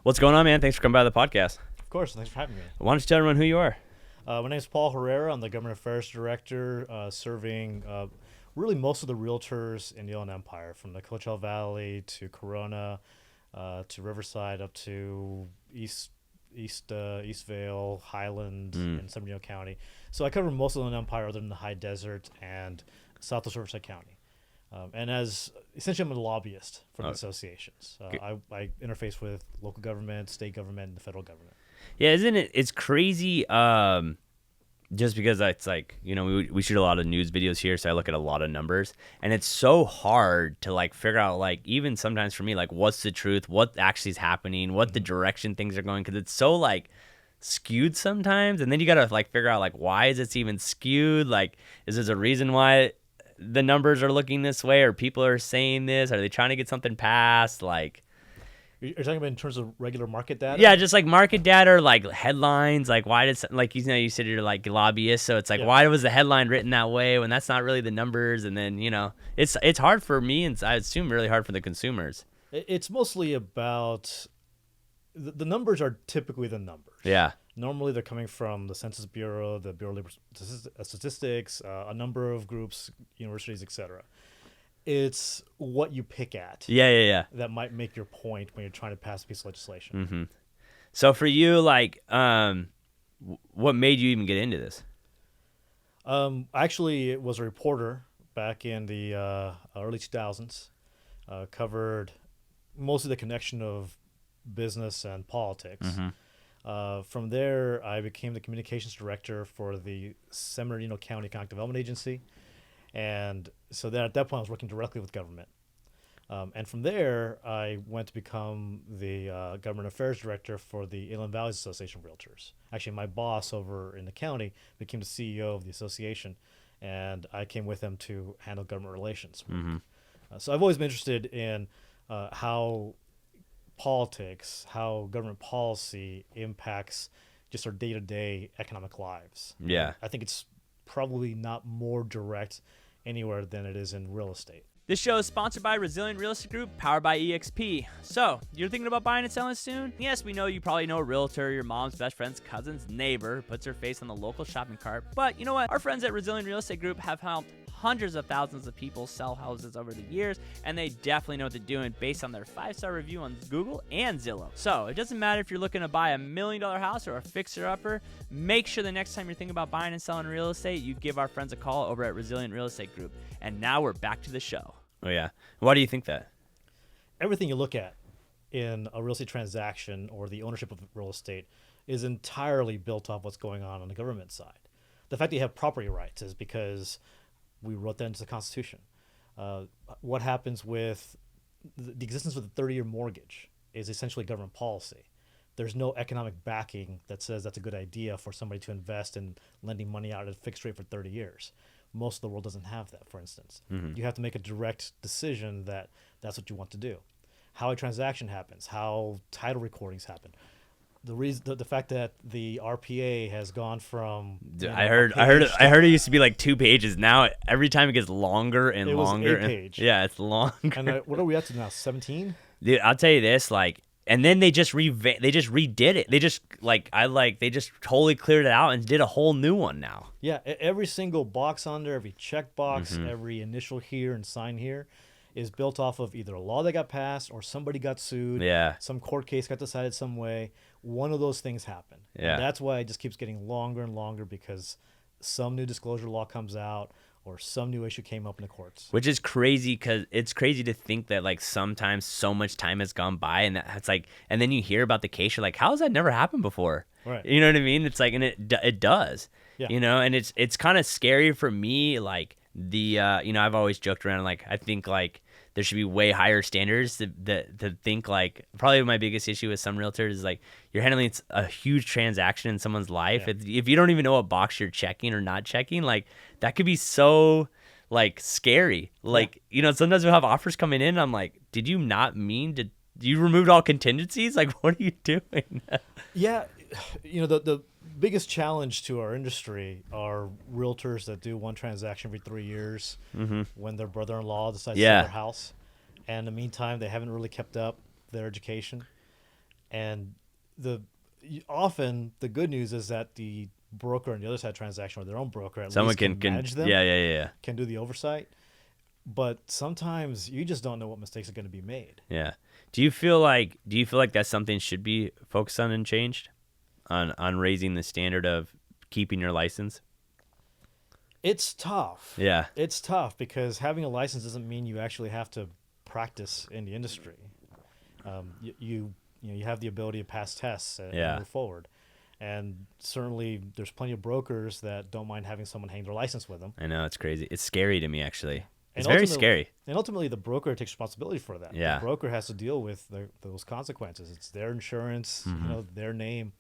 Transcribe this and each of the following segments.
What's going on, man? Thanks for coming by the podcast. Of course, thanks for having me. Why don't you tell everyone who you are? My name is Paul Herrera. I'm the Government Affairs Director, serving really most of the realtors in the Inland Empire, from the Coachella Valley to Corona, to Riverside, up to Eastvale, Highland, and San Bernardino County. So I cover most of the Inland Empire other than the High Desert and Southwest Riverside County. And essentially, I'm a lobbyist for the associations. I interface with local government, state government, and the federal government. Yeah, isn't it? It's crazy. Just because it's like, we shoot a lot of news videos here, so I look at a lot of numbers, and it's so hard to figure out even sometimes for me what's the truth, what actually is happening, what the direction things are going, because it's so skewed sometimes, and then you gotta figure out why is this even skewed? Is there a reason why the numbers are looking this way, or people are saying this? Are they trying to get something passed? You're talking about in terms of regular market data? Yeah, just market data or headlines. Why does you said you're lobbyist, so it's why was the headline written that way when that's not really the numbers? And then it's hard for me, and I assume really hard for the consumers. It's mostly about the numbers are typically the numbers. Yeah. Normally, they're coming from the Census Bureau, the Bureau of Labor Statistics, a number of groups, universities, etc. It's what you pick at. Yeah. That might make your point when you're trying to pass a piece of legislation. Mm-hmm. So for you, what made you even get into this? Actually, it was a reporter back in the early 2000s. Covered mostly the connection of business and politics. Mm-hmm. From there, I became the communications director for the San Bernardino County Economic Development Agency. And so then at that point, I was working directly with government. And from there, I went to become the government affairs director for the Inland Valleys Association of Realtors. Actually, my boss over in the county became the CEO of the association, and I came with him to handle government relations. Mm-hmm. So I've always been interested in how politics, how government policy impacts just our day-to-day economic lives. Yeah. I think it's probably not more direct anywhere than it is in real estate. This show is sponsored by Resilient Real Estate Group, powered by EXP. So, you're thinking about buying and selling soon? Yes, we know you probably know a realtor, your mom's best friend's cousin's neighbor, who puts her face on the local shopping cart. But you know what? Our friends at Resilient Real Estate Group have helped hundreds of thousands of people sell houses over the years, and they definitely know what they're doing based on their 5-star review on Google and Zillow. So, it doesn't matter if you're looking to buy $1 million house or a fixer-upper, make sure the next time you're thinking about buying and selling real estate, you give our friends a call over at Resilient Real Estate Group. And now we're back to the show. Oh, yeah. Why do you think that? Everything you look at in a real estate transaction or the ownership of real estate is entirely built off what's going on the government side. The fact that you have property rights is because we wrote that into the Constitution. What happens with the existence of the 30-year mortgage is essentially government policy. There's no economic backing that says that's a good idea for somebody to invest in lending money out at a fixed rate for 30 years. Most of the world doesn't have that, for instance. Mm-hmm. You have to make a direct decision that that's what you want to do. How a transaction happens, how title recordings happen. The fact that the RPA has gone from I heard it used to be 2 pages. Now every time it gets longer and longer. It was a page. Yeah, it's longer. And what are we up to now? 17? Dude, I'll tell you this, and then they just redid it. They just they just totally cleared it out and did a whole new one now. Yeah, every single box on there, every check box, every initial here and sign here is built off of either a law that got passed or somebody got sued. Yeah. Some court case got decided some way. One of those things happened. Yeah. And that's why it just keeps getting longer and longer, because some new disclosure law comes out or some new issue came up in the courts. Which is crazy, because it's crazy to think that sometimes so much time has gone by, and that's and then you hear about the case, you're like, how has that never happened before? Right. You know what I mean? It's and it does. Yeah. And it's kind of scary for me, I've always joked around, I think there should be way higher standards to think probably my biggest issue with some realtors is you're handling a huge transaction in someone's life. Yeah. If you don't even know what box you're checking or not checking, that could be so scary. Sometimes we'll have offers coming in, and I'm like, did you not mean to? You removed all contingencies? What are you doing? Yeah, the biggest challenge to our industry are realtors that do one transaction every 3 years when their brother-in-law decides to sell their house. And in the meantime, they haven't really kept up their education. And often the good news is that the broker on the other side of the transaction, or their own broker, at Someone least can manage them. Yeah. Can do the oversight. But sometimes you just don't know what mistakes are going to be made. Yeah. Do you feel like that's something should be focused on and changed, on raising the standard of keeping your license? It's tough. Yeah. It's tough because having a license doesn't mean you actually have to practice in the industry. You have the ability to pass tests and move forward. And certainly there's plenty of brokers that don't mind having someone hang their license with them. I know, it's crazy. It's scary to me, actually. It's And very scary. And ultimately, the broker takes responsibility for that. Yeah. The broker has to deal with those consequences. It's their insurance, their name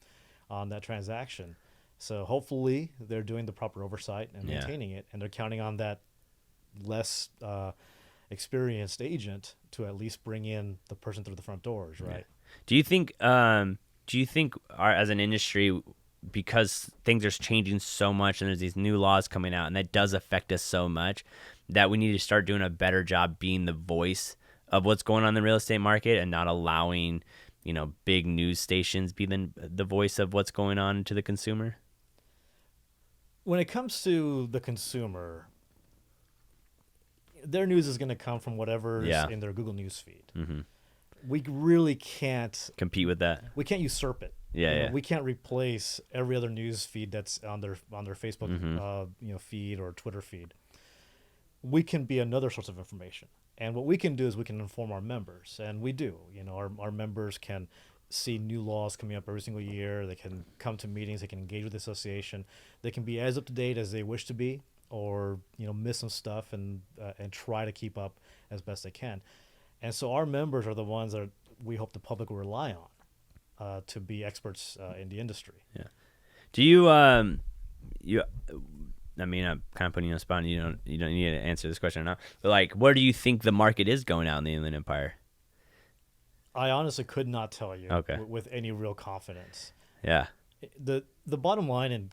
on that transaction. So hopefully they're doing the proper oversight and maintaining it, and they're counting on that less experienced agent to at least bring in the person through the front doors, right? Yeah. Do you think as an industry, because things are changing so much and there's these new laws coming out and that does affect us so much, that we need to start doing a better job being the voice of what's going on in the real estate market and not allowing, big news stations be the voice of what's going on to the consumer? When it comes to the consumer, their news is going to come from whatever's in their Google News feed. Mm-hmm. We really can't compete with that. We can't usurp it. Yeah. We can't replace every other news feed that's on their Facebook feed or Twitter feed. We can be another source of information. And what we can do is we can inform our members, and we do. Our members can see new laws coming up every single year. They can come to meetings. They can engage with the association. They can be as up to date as they wish to be, or miss some stuff and try to keep up as best they can. And so our members are the ones that we hope the public will rely on to be experts in the industry. Yeah. Do you I mean, I'm kind of putting you on the spot. And you don't need to answer this question or not. But where do you think the market is going out in the Inland Empire? I honestly could not tell you with any real confidence. Yeah. The bottom line in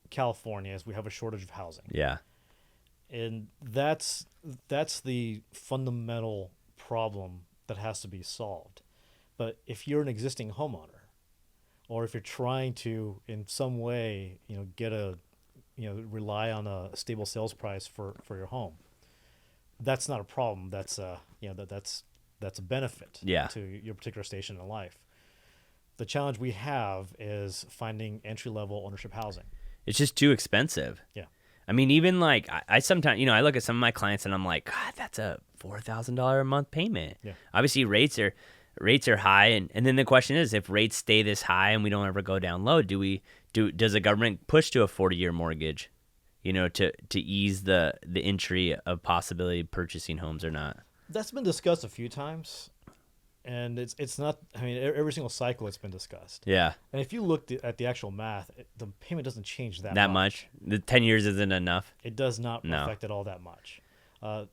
California is we have a shortage of housing. Yeah. And that's the fundamental problem that has to be solved. But if you're an existing homeowner, or if you're trying to in some way, get rely on a stable sales price for your home, that's not a problem. That's that's a benefit to your particular station in life. The challenge we have is finding entry-level ownership housing. It's just too expensive. Yeah. I mean, even I sometimes, I look at some of my clients and I'm like, God, that's a $4,000 a month payment. Yeah. Obviously rates are high. And then the question is, if rates stay this high and we don't ever go down low, does the government push to a 40-year mortgage, to ease the entry of possibility of purchasing homes or not? That's been discussed a few times, and it's not. I mean, every single cycle it's been discussed. Yeah. And if you looked at the actual math, the payment doesn't change that much. The 10 years isn't enough. It does not affect it all that much.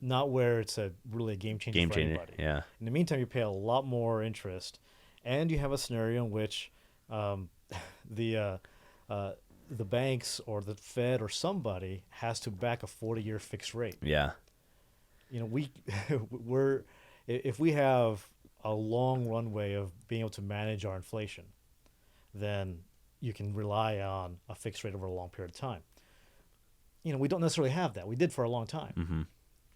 Not where it's really a game changer for anybody. Yeah. In the meantime, you pay a lot more interest, and you have a scenario in which the banks or the Fed or somebody has to back a 40-year fixed rate. Yeah. If we have a long runway of being able to manage our inflation, then you can rely on a fixed rate over a long period of time. We don't necessarily have that. We did for a long time. Mm-hmm.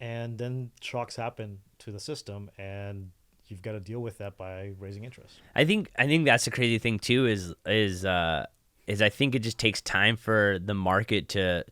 And then shocks happen to the system, and you've got to deal with that by raising interest. I think that's the crazy thing too is I think it just takes time for the market to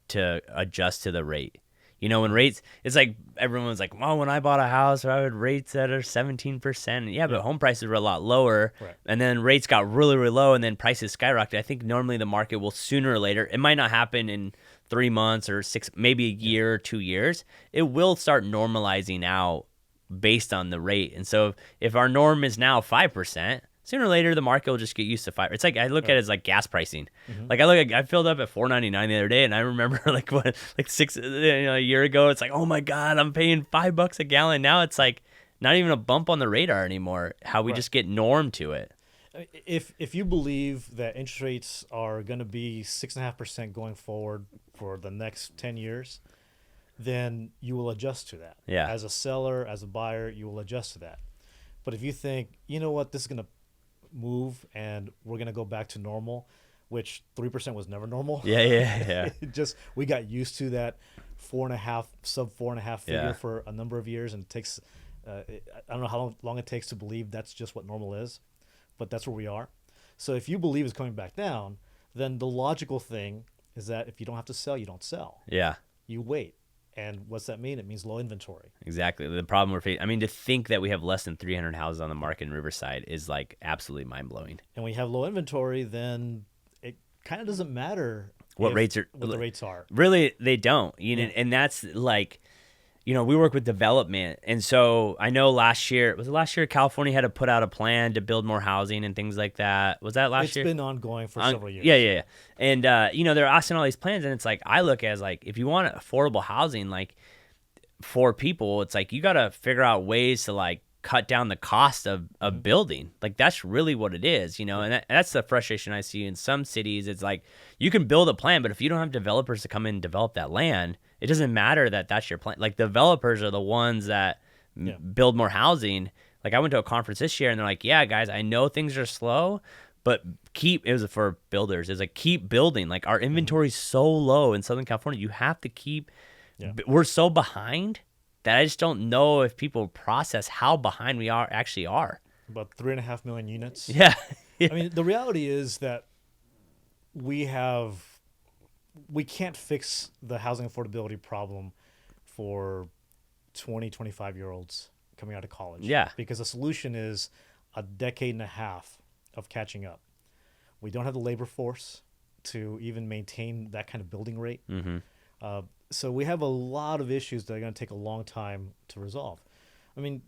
adjust to the rate. When rates, it's like everyone's like, well, when I bought a house, I had rates that are 17%. Yeah, but home prices were a lot lower. Right. And then rates got really, really low, and then prices skyrocketed. I think normally the market will sooner or later, it might not happen in 3 months or 6, maybe a year or 2 years. It will start normalizing out based on the rate. And so if our norm is now 5%, sooner or later the market will just get used to 5. It's like I look at it as like gas pricing. Mm-hmm. I filled up at $4.99 the other day, and I remember a year ago, it's like, oh my God, I'm paying $5 a gallon. Now it's like not even a bump on the radar anymore. How we just get normed to it. If you believe that interest rates are going to be 6.5% going forward for the next 10 years, then you will adjust to that. Yeah. As a seller, as a buyer, you will adjust to that. But if you think, this is going to move and we're going to go back to normal, which 3% was never normal. Yeah. We got used to that sub 4.5 figure Yeah. for a number of years, and it takes I don't know how long it takes to believe that's just what normal is, but that's where we are. So if you believe it's coming back down, then the logical thing is that if you don't have to sell, you don't sell. Yeah. You wait. And what's that mean? It means low inventory. Exactly. The problem we're facing, I mean, to think that we have less than 300 houses on the market in Riverside is like absolutely mind-blowing. And when you have low inventory, then it kind of doesn't matter What the rates are. Really, they don't. You know, and that's like, you know, we work with development. And so I know last year California had to put out a plan to build more housing and things like that. Was that last year? It's been ongoing for several years. Yeah. And, you know, they're asking all these plans, and it's like, I look at it as like, if you want affordable housing, like for people, it's like, you got to figure out ways to like cut down the cost of building. Like that's really what it is, you know, and that's the frustration I see in some cities. It's like, you can build a plan, but if you don't have developers to come in and develop that land, it doesn't matter that that's your plan. Like developers are the ones that build more housing. Like I went to a conference this year and they're like, yeah, guys, I know things are slow, but it was for builders. It's like, keep building. Like our inventory is so low in Southern California. You have to keep, we're so behind that I just don't know if people process how behind we actually are. About 3.5 million units. Yeah. I mean, the reality is that we can't fix the housing affordability problem for 20, 25-year-olds coming out of college. Yeah. Because the solution is a decade and a half of catching up. We don't have the labor force to even maintain that kind of building rate. So we have a lot of issues that are going to take a long time to resolve. I mean,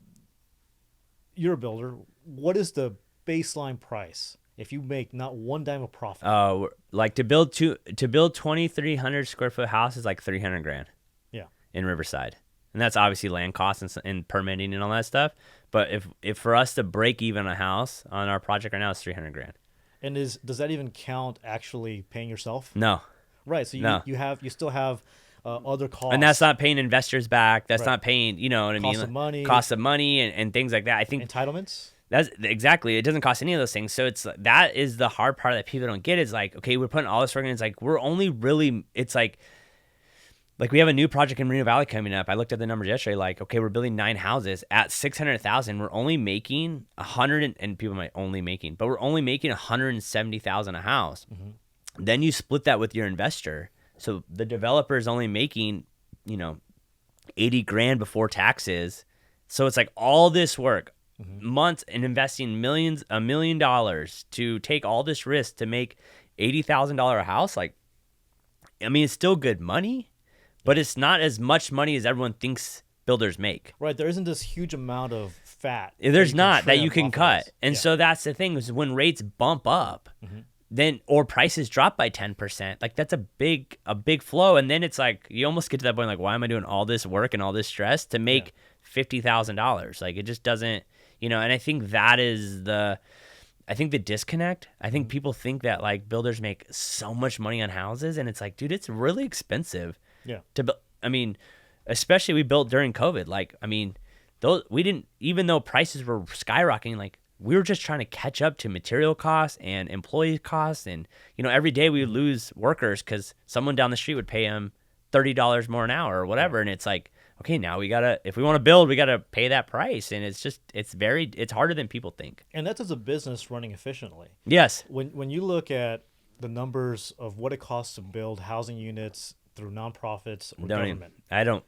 you're a builder. What is the baseline price if you make not one dime of profit? Like to build 2,300 square foot house is like $300,000. Yeah. In Riverside, and that's obviously land costs and permitting and all that stuff. But if for us to break even a house on our project right now, it's $300,000. And does that even count actually paying yourself? No. Right. So you still have other costs, and that's not paying investors back. That's not paying, you know what I mean? Cost of money and things like that. I think entitlements. That's exactly. It doesn't cost any of those things. So that is the hard part that people don't get is like, okay, we're putting all this work in. It's like, we're only really, it's like we have a new project in Moreno Valley coming up. I looked at the numbers yesterday. Like, okay, we're building 9 houses at $600,000. We're only making and people might only making, but we're only making $170,000 a house. Then you split that with your investor. So the developer is only making, you know, $80,000 before taxes. So it's like all this work, months, and investing $1 million to take all this risk to make $80,000 a house. Like, I mean, it's still good money, but it's not as much money as everyone thinks builders make. Right. There isn't this huge amount of fat. There's not that you can cut. And so that's the thing is when rates bump up, then or prices drop by 10%, like that's a big flow. And then it's like you almost get to that point like, why am I doing all this work and all this stress to make $50,000? Like it just doesn't, you know. And I think that is the disconnect. I think people think that like builders make so much money on houses, and it's like, dude, it's really expensive. Yeah. To build. I mean, especially we built during COVID. Like, I mean, we didn't, even though prices were skyrocketing, like we were just trying to catch up to material costs and employee costs. And, you know, every day we would lose workers because someone down the street would pay them $30 more an hour or whatever. And it's like, okay, now if we want to build, we got to pay that price. And it's harder than people think. And that's as a business running efficiently. Yes. When you look at the numbers of what it costs to build housing units through nonprofits or government. I don't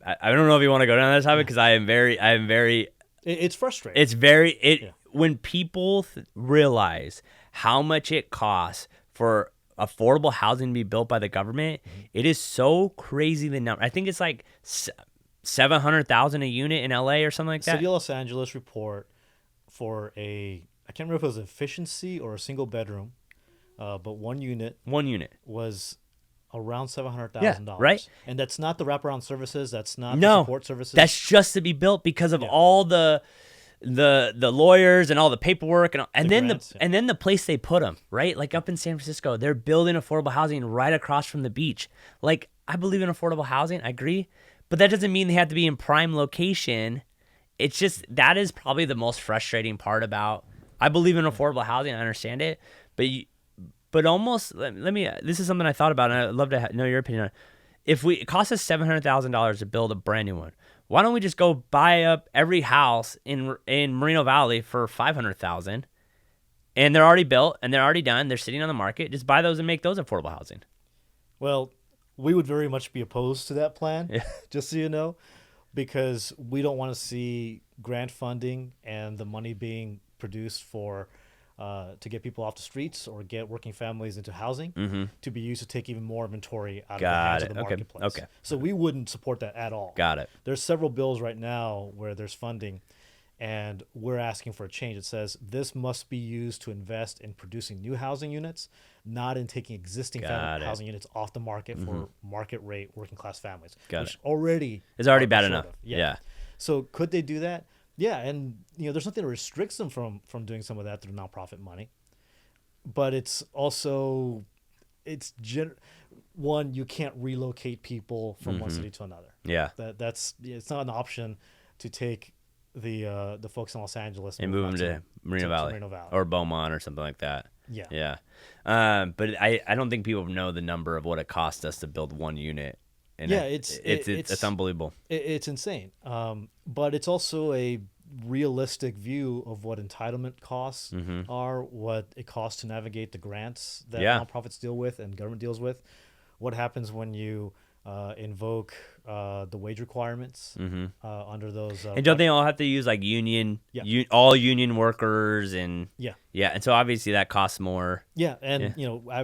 know if you want to go down that topic because I am very. It's frustrating. It's when people realize how much it costs for affordable housing to be built by the government, it is so crazy the number. I think it's like $700,000 a unit in LA or something like that. City of Los Angeles report for I can't remember if it was efficiency or a single bedroom, but one unit was around $700,000. Right. And that's not the wraparound services. That's not the support services. That's just to be built because of all the lawyers and all the paperwork and then the place they put them, right? Like up in San Francisco, they're building affordable housing right across from the beach. Like, I believe in affordable housing, I agree, but that doesn't mean they have to be in prime location. It's just that is probably the most frustrating part about I believe in affordable housing. I understand it, but almost let me. This is something I thought about, and I'd love to know your opinion on it. If it costs us $700,000 to build a brand new one, why don't we just go buy up every house in Moreno Valley for $500,000, and they're already built and they're already done. They're sitting on the market. Just buy those and make those affordable housing. Well, we would very much be opposed to that plan, just so you know, because we don't want to see grant funding and the money being produced for to get people off the streets or get working families into housing to be used to take even more inventory out of the hands of the marketplace. Okay. So we wouldn't support that at all. Got it. There's several bills right now where there's funding, and we're asking for a change. It says this must be used to invest in producing new housing units, not in taking existing housing units off the market for market rate working class families, which already is already bad enough. Yeah. So could they do that? Yeah, and there's nothing that restricts them from doing some of that through nonprofit money. But it's also one, you can't relocate people from one city to another. Yeah. It's not an option to take the folks in Los Angeles and move them to Moreno Valley or Beaumont or something like that. Yeah. But I don't think people know the number of what it cost us to build one unit. And it's unbelievable. It's insane. But it's also a realistic view of what entitlement costs are, what it costs to navigate the grants that nonprofits deal with and government deals with. What happens when you invoke the wage requirements under those. And don't they all have to use like all union workers and and so obviously that costs more. Yeah, and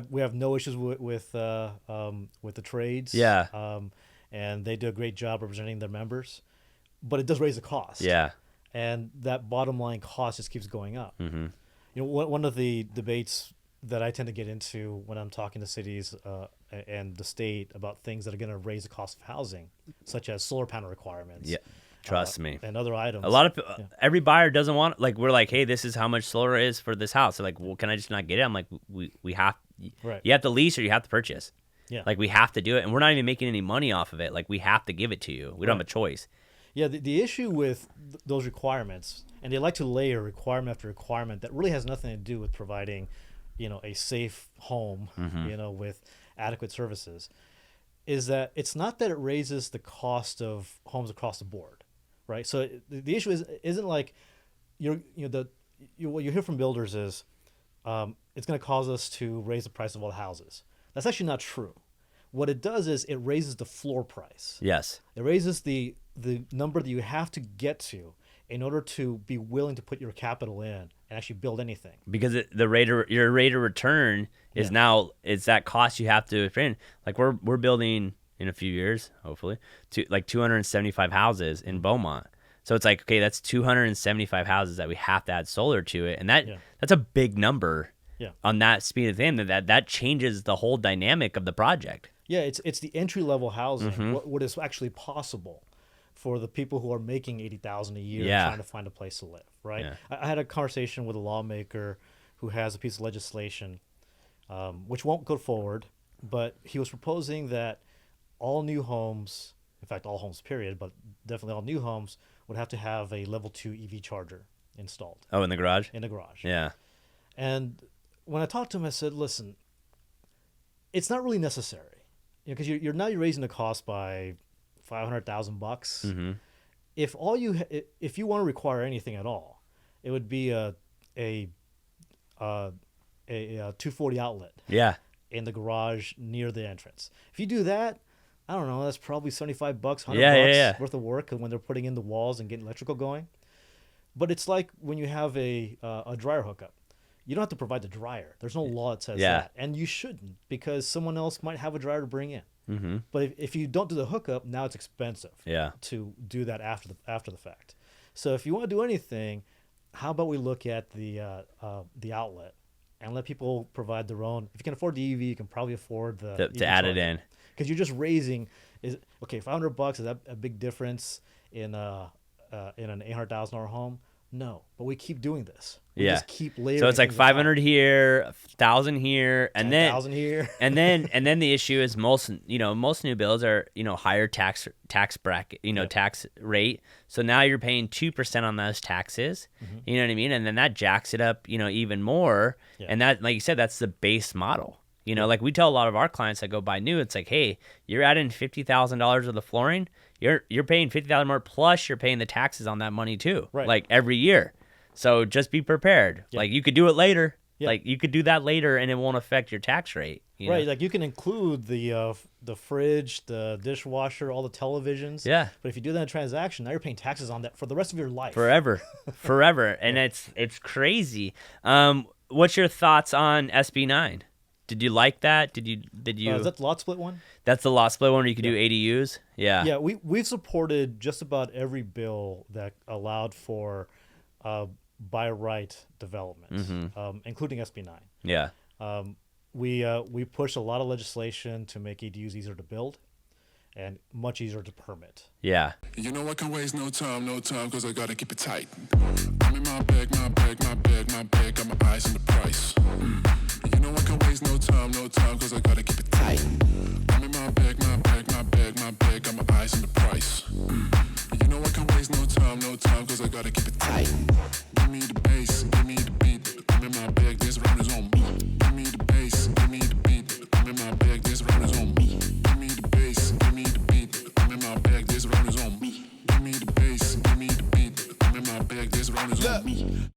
we have no issues with the trades. And they do a great job representing their members, but it does raise the cost. Yeah, and that bottom line cost just keeps going up. One of the debates that I tend to get into when I'm talking to cities and the state about things that are going to raise the cost of housing, such as solar panel requirements. Yeah, trust me. And other items. A lot of every buyer doesn't want, like, we're like, hey, this is how much solar is for this house. They're like, well, can I just not get it? I'm like, we have, you have to lease or you have to purchase. Yeah. Like, we have to do it, and we're not even making any money off of it. Like, we have to give it to you. We don't have a choice. Yeah, the issue with those requirements, and they like to layer requirement after requirement that really has nothing to do with providing, a safe home, with adequate services, is that it's not that it raises the cost of homes across the board, right? So the issue isn't like what you hear from builders is it's going to cause us to raise the price of all the houses. That's actually not true. What it does is it raises the floor price. Yes. It raises the number that you have to get to in order to be willing to put your capital in and actually build anything. Because your rate of return is now, it's that cost you have to put in. Like we're building in a few years, hopefully, to like 275 houses in Beaumont. So it's like, okay, that's 275 houses that we have to add solar to it, and that's a big number. On that speed of thing, that changes the whole dynamic of the project. Yeah, it's the entry level housing. What is actually possible for the people who are making $80,000 a year trying to find a place to live, right? Yeah. I had a conversation with a lawmaker who has a piece of legislation, which won't go forward, but he was proposing that all new homes, in fact, all homes period, but definitely all new homes would have to have a level 2 EV charger installed. Oh, in the garage? In the garage. Yeah. And when I talked to him, I said, listen, it's not really necessary, because you're raising the cost by $500,000. If if you want to require anything at all, it would be a 240 outlet. Yeah. In the garage near the entrance. If you do that, I don't know, that's probably $75, $100 worth of work when they're putting in the walls and getting electrical going. But it's like when you have a dryer hookup. You don't have to provide the dryer. There's no law that says that. And you shouldn't, because someone else might have a dryer to bring in. But if you don't do the hookup, now it's expensive to do that after the fact. So if you want to do anything, how about we look at the outlet and let people provide their own. If you can afford the EV, you can probably afford to add it in. Because you're just raising $500 is that a big difference in an $800,000 home? No, but we keep doing this. We Yeah. just keep layering. So it's like things on top. 500 here, 1,000 here, and then 10,000 here. and then the issue is most new builds are higher tax bracket, tax rate. So now you're paying 2% on those taxes. You know what I mean? And then that jacks it up, even more. Yeah. And that, like you said, that's the base model. Like we tell a lot of our clients that go buy new, it's like, hey, you're adding $50,000 of the flooring. You're paying $50,000 more, plus you're paying the taxes on that money too, Right. like every year. So just be prepared. Yeah. Like you could do it later. Yeah. Like you could do that later, and it won't affect your tax rate. Right, like you can include the fridge, the dishwasher, all the televisions. Yeah. But if you do that in a transaction, now you're paying taxes on that for the rest of your life. Forever, and it's crazy. What's your thoughts on SB9? Did you like that? Did you? Is that the lot split one? That's the lot split one where you could do ADUs. Yeah. Yeah, we've supported just about every bill that allowed for by right development, including SB9. Yeah. We pushed a lot of legislation to make ADUs easier to build and much easier to permit. Yeah. You know I can waste no time, cause I gotta keep it tight. I'm in my bag, got my eyes on the price. You know I can waste no time, cause I gotta keep it tight. I'm in my bag, got my eyes on the price. You know I can waste no time, cause I gotta keep it tight. Give me the bass, give me the beat. I'm in my bag, this round is on me. Give me the bass, give me the beat. I'm in my bag, this round is on me. Give me the bass, give me the beat. I'm in my bag, this round is on me. Give me the bass, give me the beat. I'm in my bag, this round is on me.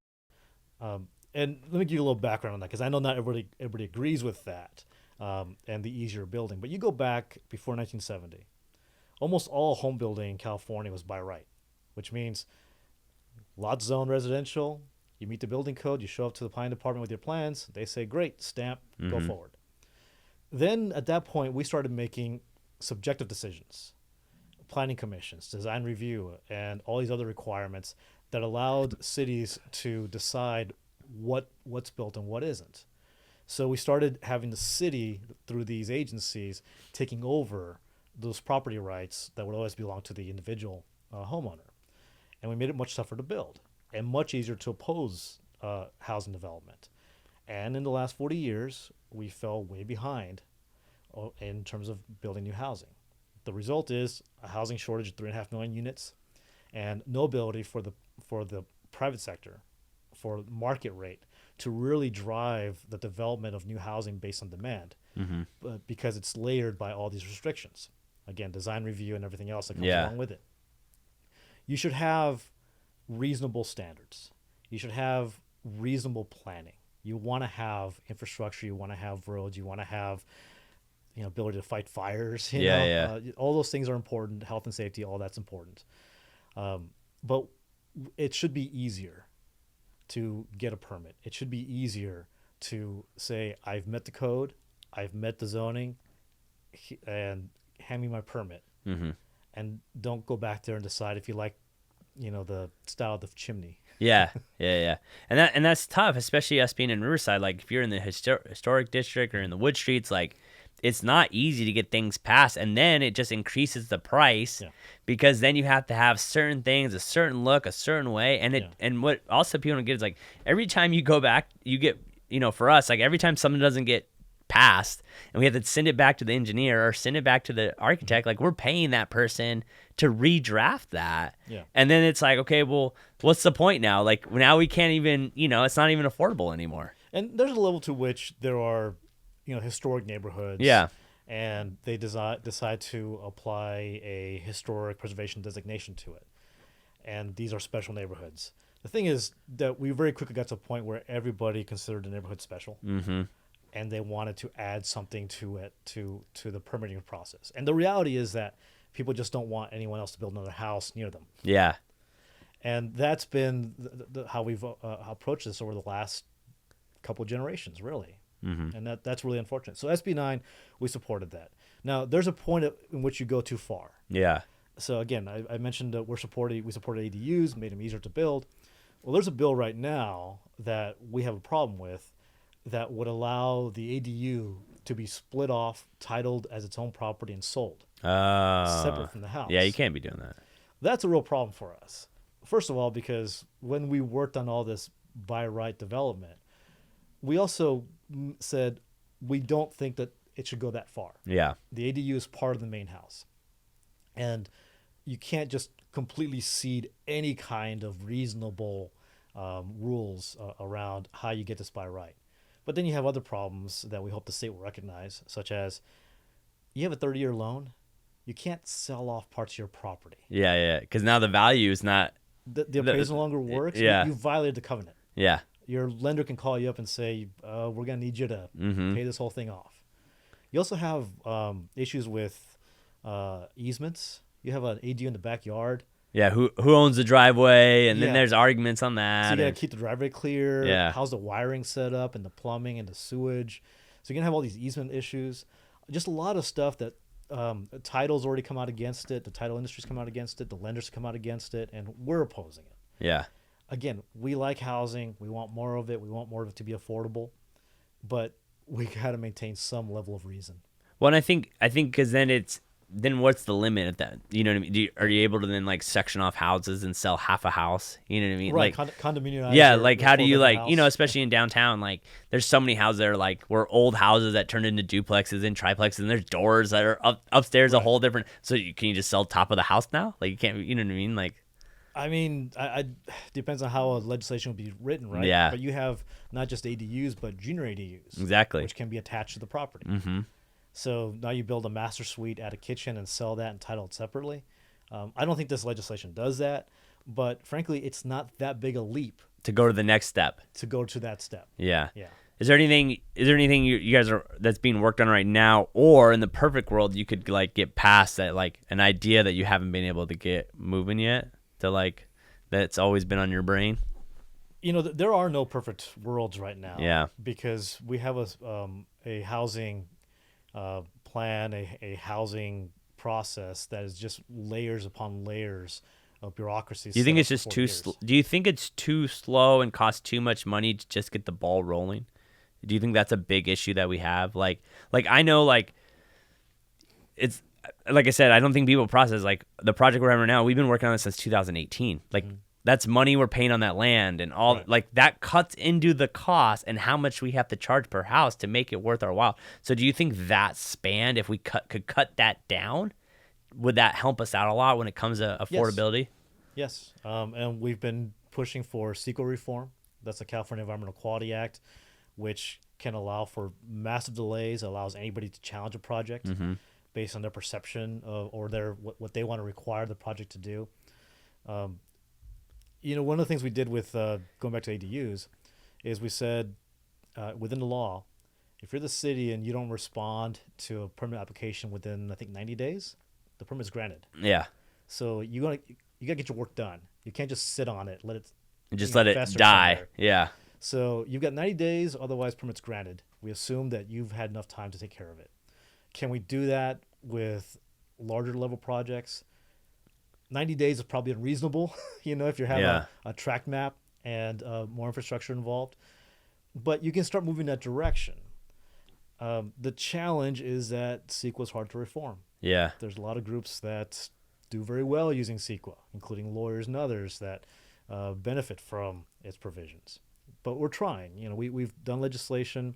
And let me give you a little background on that, because I know not everybody agrees with that and the easier building. But you go back before 1970, almost all home building in California was by right, which means lot zone residential. You meet the building code, you show up to the planning department with your plans. They say, great, stamp, go forward. Then at that point, we started making subjective decisions, planning commissions, design review, and all these other requirements that allowed cities to decide what's built and what isn't. So we started having the city, through these agencies, taking over those property rights that would always belong to the individual homeowner. And we made it much tougher to build and much easier to oppose housing development. And in the last 40 years, we fell way behind in terms of building new housing. The result is a housing shortage of 3.5 million units and no ability for the private sector, for market rate, to really drive the development of new housing based on demand, but because it's layered by all these restrictions. Again, design review and everything else that comes along with it. You should have reasonable standards. You should have reasonable planning. You want to have infrastructure. You want to have roads. You want to have ability to fight fires. You know? All those things are important. Health and safety, all that's important. But it should be easier to get a permit. It should be easier to say, I've met the code, I've met the zoning, and hand me my permit. And don't go back there and decide if you like, the style of the chimney. Yeah. And that's tough, especially us being in Riverside. Like if you're in the historic district or in the Wood Streets, like it's not easy to get things passed, and then it just increases the price because then you have to have certain things, a certain look, a certain way, and and what also people don't get is like every time you go back, you get for us, like every time something doesn't get passed and we have to send it back to the engineer or send it back to the architect, like we're paying that person to redraft that, and then it's like, okay, well, what's the point now? Like now we can't even, it's not even affordable anymore. And there's a level to which there are historic neighborhoods. And they decide to apply a historic preservation designation to it. And these are special neighborhoods. The thing is that we very quickly got to a point where everybody considered the neighborhood special. And they wanted to add something to it, to the permitting process. And the reality is that people just don't want anyone else to build another house near them. And that's been how we've approached this over the last couple of generations, really. And that's really unfortunate. So SB9, we supported that. Now, there's a point in which you go too far. So again, I mentioned that we supported ADUs, made them easier to build. Well, there's a bill right now that we have a problem with that would allow the ADU to be split off, titled as its own property, and sold separate from the house. Yeah, you can't be doing that. That's a real problem for us. First of all, because when we worked on all this by right development, we also said we don't think that it should go that far. Yeah. The ADU is part of the main house. And you can't just completely cede any kind of reasonable rules around how you get this by right. But then you have other problems that we hope the state will recognize, such as you have a 30-year loan. You can't sell off parts of your property. Yeah. Because now the value is not. The appraisal no longer works. Yeah. You violated the covenant. Yeah. Your lender can call you up and say, we're going to need you to pay this whole thing off. You also have issues with easements. You have an ADU in the backyard. Yeah, who owns the driveway? And then there's arguments on that. So you got to keep the driveway clear. Yeah. How's the wiring set up and the plumbing and the sewage? So you're going to have all these easement issues. Just a lot of stuff that title's already come out against it. The title industry's come out against it. The lenders come out against it. And we're opposing it. Yeah. Again, we like housing. We want more of it. We want more of it to be affordable. But we got to maintain some level of reason. Well, and I think because then what's the limit of that? You know what I mean? Are you able to then like section off houses and sell half a house? You know what I mean? Right, like condominium. Yeah, like how do you like house. Especially in downtown, like there's so many houses that are like were old houses that turned into duplexes and triplexes, and there's doors that are upstairs a whole different. So can you just sell top of the house now? Like you can't. You know what I mean? Like. I mean, I depends on how a legislation will be written, right? Yeah. But you have not just ADUs, but junior ADUs. Exactly. Which can be attached to the property. Mm-hmm. So now you build a master suite, add a kitchen, and sell that and title it separately. I don't think this legislation does that, but frankly, it's not that big a leap to go to the next step. To go to that step. Yeah. Yeah. Is there anything you guys are that's being worked on right now, or in the perfect world you could like get past that, like an idea that you haven't been able to get moving yet? To like that's always been on your brain. There are no perfect worlds right now. Yeah. Because we have a housing plan, a housing process that is just layers upon layers of bureaucracy. Do you think it's just too? Do you think it's too slow and costs too much money to just get the ball rolling? Do you think that's a big issue that we have? Like I know like it's. Like I said, I don't think people process like the project we're having right now. We've been working on this since 2018. Like that's money we're paying on that land and all like that cuts into the cost and how much we have to charge per house to make it worth our while. So do you think that span, if we could cut that down, would that help us out a lot when it comes to affordability? Yes. And we've been pushing for CEQA reform. That's the California Environmental Quality Act, which can allow for massive delays, allows anybody to challenge a project. Based on their perception of, or what they want to require the project to do. One of the things we did with going back to ADUs is we said within the law, if you're the city and you don't respond to a permit application within, I think, 90 days, the permit's granted. Yeah. So you got to get your work done. You can't just sit on it, let it die. Somewhere. Yeah. So you've got 90 days, otherwise permit's granted. We assume that you've had enough time to take care of it. Can we do that with larger level projects? 90 days is probably unreasonable, if you have a track map and more infrastructure involved. But you can start moving that direction. The challenge is that CEQA is hard to reform. Yeah. There's a lot of groups that do very well using CEQA, including lawyers and others that benefit from its provisions. But we're trying. We've done legislation.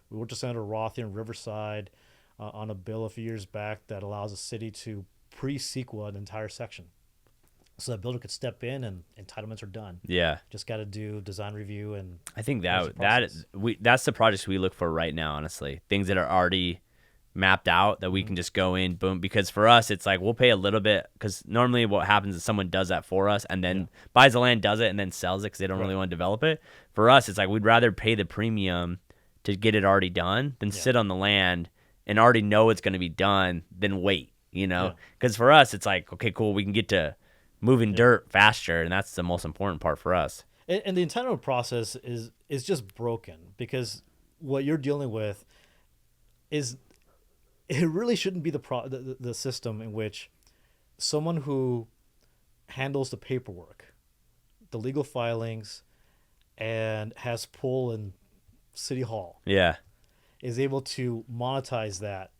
We worked with Senator Roth here in Riverside on a bill a few years back that allows a city to pre-CEQA an entire section. So that builder could step in and entitlements are done. Yeah. Just got to do design review and I think that's the projects we look for right now, honestly. Things that are already mapped out that we can just go in, boom. Because for us, it's like we'll pay a little bit because normally what happens is someone does that for us and then buys the land, does it, and then sells it because they don't really want to develop it. For us, it's like we'd rather pay the premium to get it already done than sit on the land and already know it's going to be done, then wait, Because for us, it's like, okay, cool, we can get to moving dirt faster, and that's the most important part for us. And the entitlement process is just broken because what you're dealing with is it really shouldn't be the system in which someone who handles the paperwork, the legal filings, and has pull in City Hall. Yeah. Is able to monetize that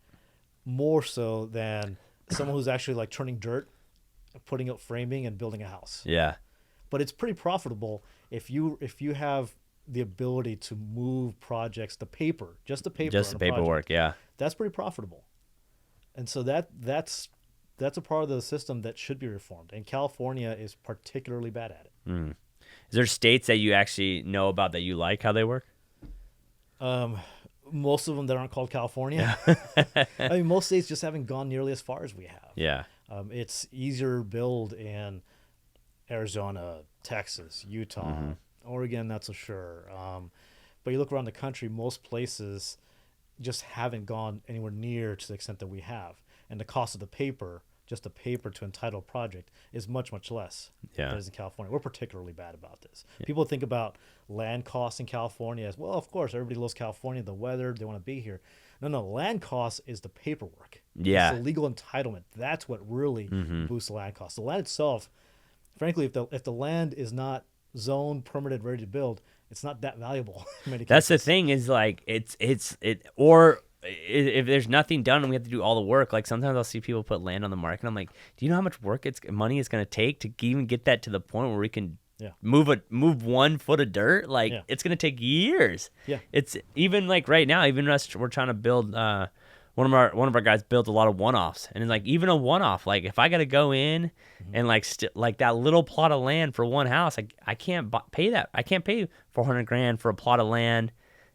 more so than someone who's actually like turning dirt, putting up framing and building a house. Yeah. but it's pretty profitable if you have the ability to move projects, the paper, just the paper, Just the paperwork, yeah. that's pretty profitable. And so that's a part of the system that should be reformed. And California is particularly bad at it. Is there states that you actually know about that you like how they work? Most of them that aren't called California. I mean, most states just haven't gone nearly as far as we have. Yeah. It's easier build in Arizona, Texas, Utah, Oregon, not so sure. But you look around the country, most places just haven't gone anywhere near to the extent that we have. And the cost of the paper, just the paper to entitle a project, is much, much less than it is in California. We're particularly bad about this. Yeah. People think about land costs in California as, well, of course, everybody loves California, the weather, they want to be here. No, land costs is the paperwork. Yeah. It's the legal entitlement. That's what really boosts the land costs. The land itself, frankly, if the land is not zoned, permitted, ready to build, it's not that valuable in many cases. That's the thing is like if there's nothing done and we have to do all the work, like sometimes I'll see people put land on the market and I'm like, do you know how much money it's going to take to even get that to the point where we can move 1 foot of dirt? Like it's going to take years. Yeah. It's even like right now, even us, we're trying to build, one of our guys built a lot of one-offs, and it's like even a one-off, like if I got to go in and like that little plot of land for one house, I can't pay that. I can't pay $400,000 for a plot of land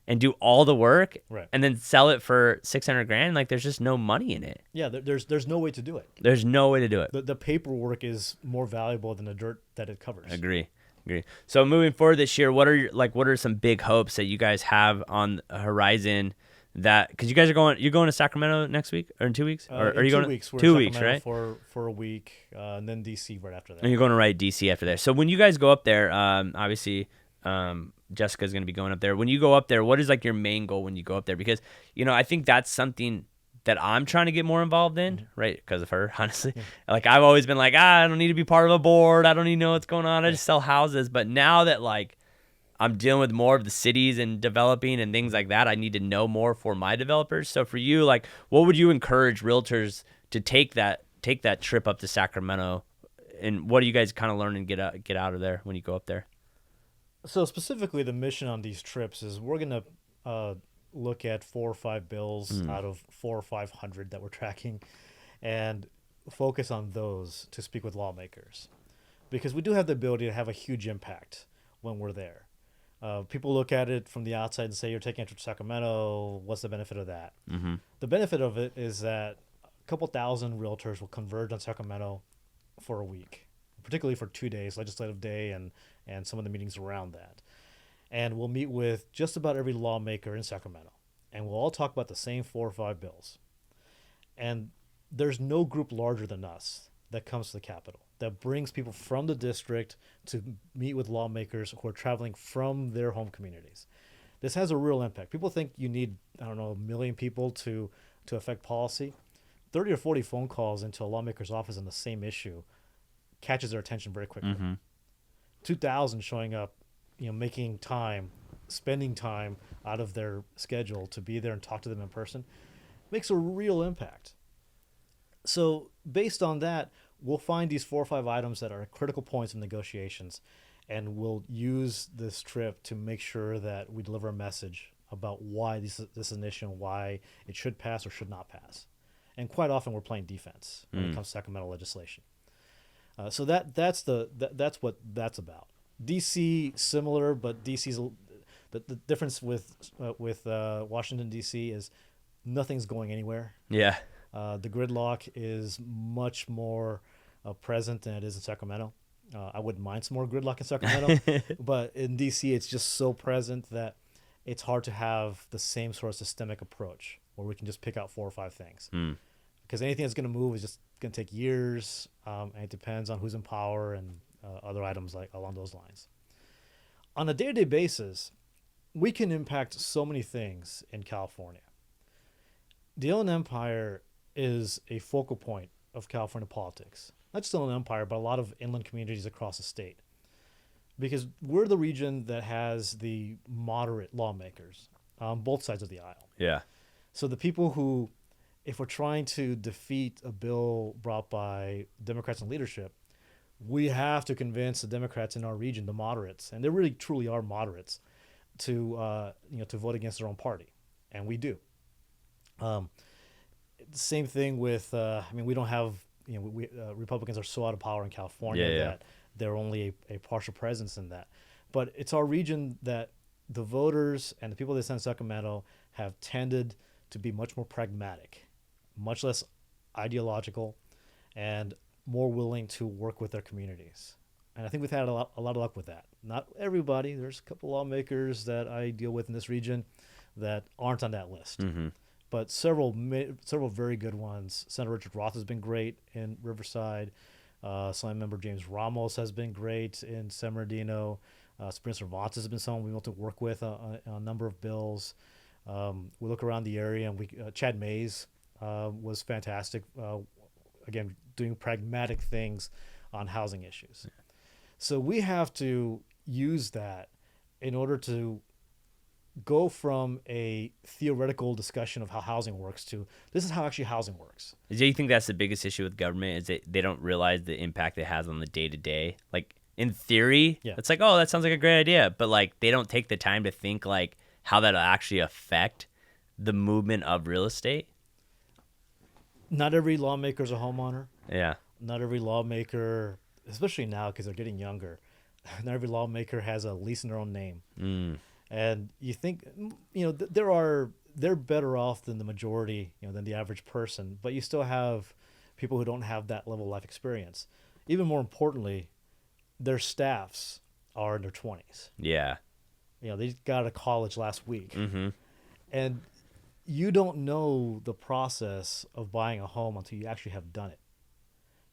and do all the work and then sell it for $600,000. Like there's just no money in it. Yeah, there's no way to do it. There's no way to do it. The paperwork is more valuable than the dirt that it covers. Agree. So moving forward this year, what are some big hopes that you guys have on the horizon? That because you guys you're going to Sacramento next week or in 2 weeks, or are you going 2 weeks? We're 2 weeks, right? For a week, and then DC right after that. And you're going to write DC after that. So when you guys go up there, obviously, Jessica's going to be going up there. When you go up there, what is like your main goal when you go up there? Because I think that's something that I'm trying to get more involved in, right? Because of her, honestly. Yeah. Like I've always been like, I don't need to be part of a board. I don't even know what's going on. I just sell houses. But now that like I'm dealing with more of the cities and developing and things like that, I need to know more for my developers. So for you, like, what would you encourage realtors to take that trip up to Sacramento, and what do you guys kind of learn and get out of there when you go up there? So specifically, the mission on these trips is we're gonna look at 4 or 5 bills out of 400 or 500 that we're tracking, and focus on those to speak with lawmakers, because we do have the ability to have a huge impact when we're there. People look at it from the outside and say, you're taking a trip to Sacramento, what's the benefit of that? The benefit of it is that a couple thousand realtors will converge on Sacramento for a week, particularly for 2 days, legislative day and some of the meetings around that. And we'll meet with just about every lawmaker in Sacramento, and we'll all talk about the same 4 or 5 bills. And there's no group larger than us that comes to the Capitol, that brings people from the district to meet with lawmakers who are traveling from their home communities. This has a real impact. People think you need, a million people to affect policy. 30 or 40 phone calls into a lawmaker's office on the same issue catches their attention very quickly. 2,000 showing up, making time, spending time out of their schedule to be there and talk to them in person makes a real impact. So based on that, we'll find these 4 or 5 items that are critical points of negotiations, and we'll use this trip to make sure that we deliver a message about why this is an issue and why it should pass or should not pass. And quite often we're playing defense when it comes to Sacramento legislation. So that's what that's about. DC similar, but DC's the difference with Washington DC is nothing's going anywhere. Yeah. The gridlock is much more present than it is in Sacramento. I wouldn't mind some more gridlock in Sacramento, but in DC it's just so present that it's hard to have the same sort of systemic approach where we can just pick out 4 or 5 things. Because anything that's going to move is just going to take years, and it depends on who's in power and other items like along those lines. On a day-to-day basis, we can impact so many things in California. The Inland Empire is a focal point of California politics. Not just Inland Empire, but a lot of inland communities across the state. Because we're the region that has the moderate lawmakers on both sides of the aisle. Yeah. So the people who, if we're trying to defeat a bill brought by Democrats in leadership, we have to convince the Democrats in our region, the moderates, and they really truly are moderates, to to vote against their own party, and we do. Same thing with we don't have Republicans are so out of power in California that they're only a partial presence in that, but it's our region that the voters and the people that send Sacramento have tended to be much more pragmatic, much less ideological, and more willing to work with their communities. And I think we've had a lot of luck with that. Not everybody. There's a couple lawmakers that I deal with in this region that aren't on that list. Mm-hmm. But several very good ones. Senator Richard Roth has been great in Riverside. Assembly Member James Ramos has been great in San Bernardino. Sabrina Cervantes has been someone we want to work with on a number of bills. We look around the area, and Chad Mays was fantastic. Again, doing pragmatic things on housing issues. Yeah. So we have to use that in order to go from a theoretical discussion of how housing works to this is how actually housing works. Do you think that's the biggest issue with government is that they don't realize the impact it has on the day-to-day? Like, in theory, it's like, oh, that sounds like a great idea. But, like, they don't take the time to think, like, how that'll actually affect the movement of real estate. Not every lawmaker is a homeowner. Yeah. Not every lawmaker, especially now because they're getting younger, not every lawmaker has a lease in their own name. Mm. And you think, they're better off than the majority, than the average person. But you still have people who don't have that level of life experience. Even more importantly, their staffs are in their 20s. Yeah. They got out of college last week. Mm-hmm. And you don't know the process of buying a home until you actually have done it.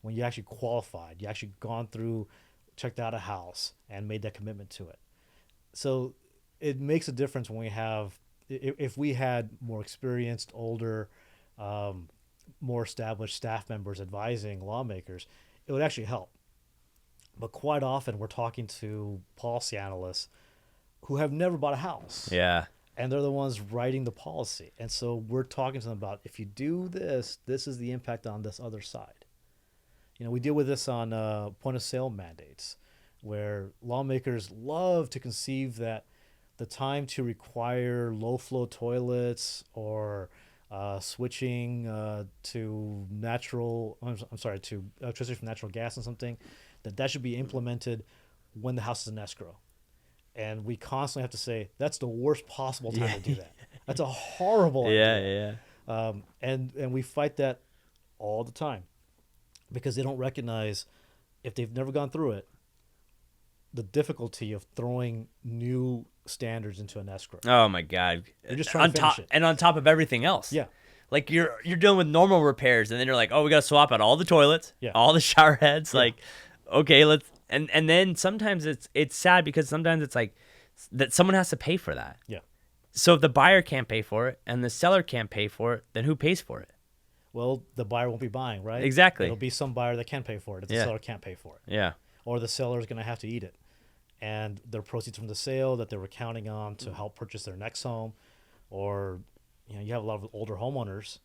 When you actually qualified, you actually gone through, checked out a house, and made that commitment to it. So it makes a difference when if we had more experienced, older, more established staff members advising lawmakers, it would actually help. But quite often we're talking to policy analysts who have never bought a house. Yeah. And they're the ones writing the policy. And so we're talking to them about, if you do this, this is the impact on this other side. We deal with this on point of sale mandates, where lawmakers love to conceive that the time to require low flow toilets or switching to electricity from natural gas and something, that should be implemented when the house is in escrow. And we constantly have to say, that's the worst possible time to do that. That's a horrible idea. Yeah. And we fight that all the time because they don't recognize, if they've never gone through it, the difficulty of throwing new standards into an escrow. Oh my God! You're just trying to finish it, and on top of everything else. Yeah. Like you're dealing with normal repairs, and then you're like, oh, we got to swap out all the toilets, all the shower heads. Yeah. Like, okay, let's. And then sometimes it's sad because sometimes it's like that someone has to pay for that. Yeah. So if the buyer can't pay for it and the seller can't pay for it, then who pays for it? Well, the buyer won't be buying, right? Exactly. It'll be some buyer that can pay for it if the seller can't pay for it. Yeah. Or the seller is going to have to eat it. And their proceeds from the sale that they were counting on to help purchase their next home, or you have a lot of older homeowners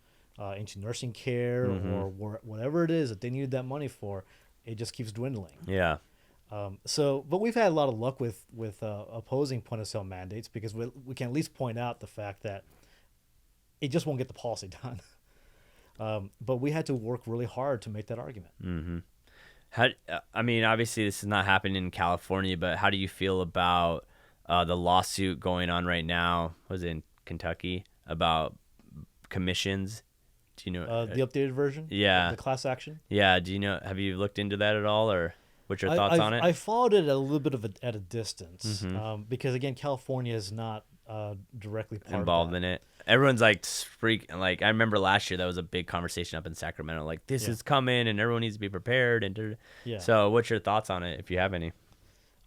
into nursing care or whatever it is that they needed that money for, it just keeps dwindling. Yeah. But we've had a lot of luck with opposing point of sale mandates because we can at least point out the fact that it just won't get the policy done. But we had to work really hard to make that argument. Mm-hmm. Obviously this is not happening in California, but how do you feel about the lawsuit going on right now? Was it in Kentucky about commissions? Do you know the updated version? Yeah, the class action. Yeah. Do you know? Have you looked into that at all, or what's your thoughts on it? I followed it at a little bit at a distance because again, California is not directly involved in it. Everyone's like freaking. Like I remember last year that was a big conversation up in Sacramento. Like this is coming, and everyone needs to be prepared. And so, what's your thoughts on it, if you have any?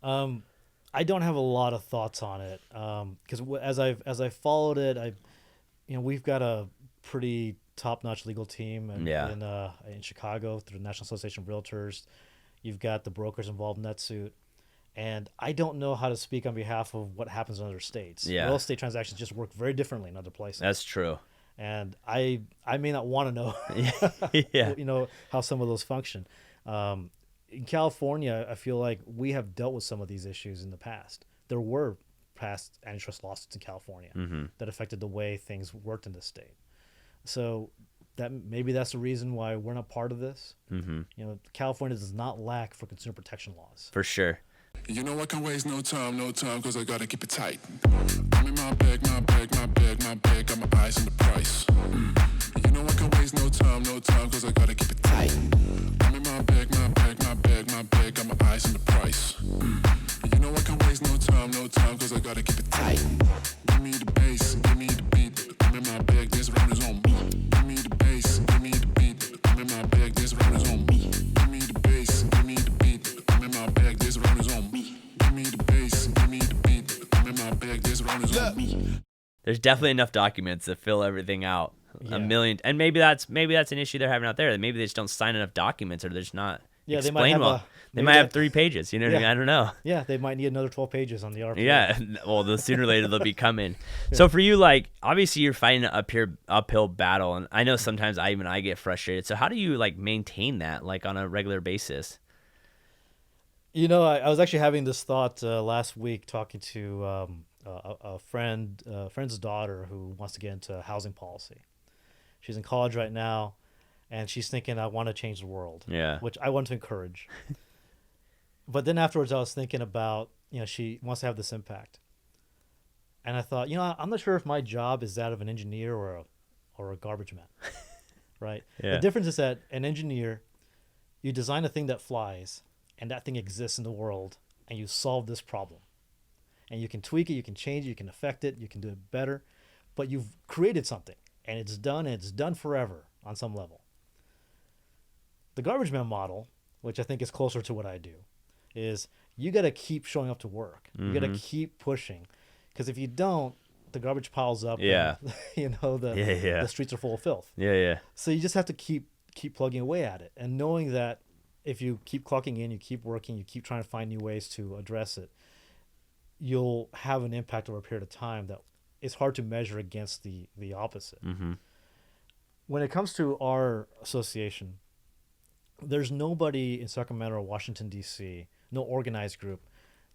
I don't have a lot of thoughts on it because as I followed it, we've got a pretty top-notch legal team in Chicago through the National Association of Realtors. You've got the brokers involved in that suit. And I don't know how to speak on behalf of what happens in other states. Yeah. Real estate transactions just work very differently in other places. That's true. And I may not want to know, how some of those function. in California, I feel like we have dealt with some of these issues in the past. There were past antitrust lawsuits in California that affected the way things worked in the state. So maybe that's the reason why we're not part of this. California does not lack for consumer protection laws. For sure. You know I can waste no time, cause I gotta keep it tight. I'm in my bag, got my eyes on the price. You know I can waste no time, cause I gotta keep it tight. I'm in my bag, got my eyes on the price. You know I can waste no time, cause I gotta keep it tight. Give me the bass, give me the beat. I'm in my bag, this round is on me. Give me the bass, give me the beat. I'm in my bag, this round is on me. Give me the bass, give me the beat. I'm in my bag, this round is on me. Give me the bass, give me the beat. I'm in my bag, this round is on me. There's definitely enough documents to fill everything out. Yeah. A million, and maybe that's an issue they're having out there. Maybe they just don't sign enough documents, or they're just not explain well. They might have 3 pages. You know what I mean? I don't know. Yeah, they might need another 12 pages on the RPA. Yeah, well, the sooner or later they'll be coming. So for you, like, obviously you're fighting an uphill battle, and I know sometimes I get frustrated. So how do you like maintain that, like, on a regular basis? You know, I was actually having this thought last week, talking to a friend's daughter who wants to get into housing policy. She's in college right now, and she's thinking, I want to change the world. Yeah. Which I want to encourage. But then afterwards, I was thinking about, she wants to have this impact. And I thought, I'm not sure if my job is that of an engineer or a garbage man, right? Yeah. The difference is that an engineer, you design a thing that flies, and that thing exists in the world, and you solve this problem. And you can tweak it, you can change it, you can affect it, you can do it better, but you've created something, and it's done forever on some level. The garbage man model, which I think is closer to what I do, is you got to keep showing up to work. You got to keep pushing, because if you don't, the garbage piles up. Yeah. And, the streets are full of filth. Yeah. So you just have to keep plugging away at it, and knowing that if you keep clocking in, you keep working, you keep trying to find new ways to address it, you'll have an impact over a period of time that is hard to measure against the opposite. When it comes to our association, there's nobody in Sacramento or Washington, D.C., no organized group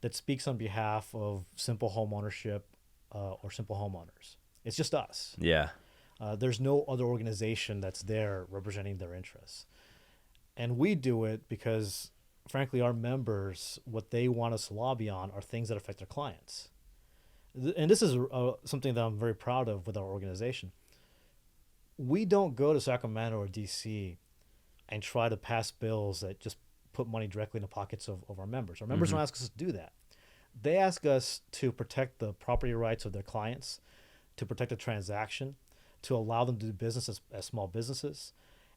that speaks on behalf of simple home ownership or simple homeowners. It's just us. Yeah. There's no other organization that's there representing their interests. And we do it because, frankly, our members, what they want us to lobby on are things that affect their clients. And this is something that I'm very proud of with our organization. We don't go to Sacramento or D.C. and try to pass bills that just put money directly in the pockets of our members. Our members don't ask us to do that. They ask us to protect the property rights of their clients, to protect the transaction, to allow them to do business as small businesses,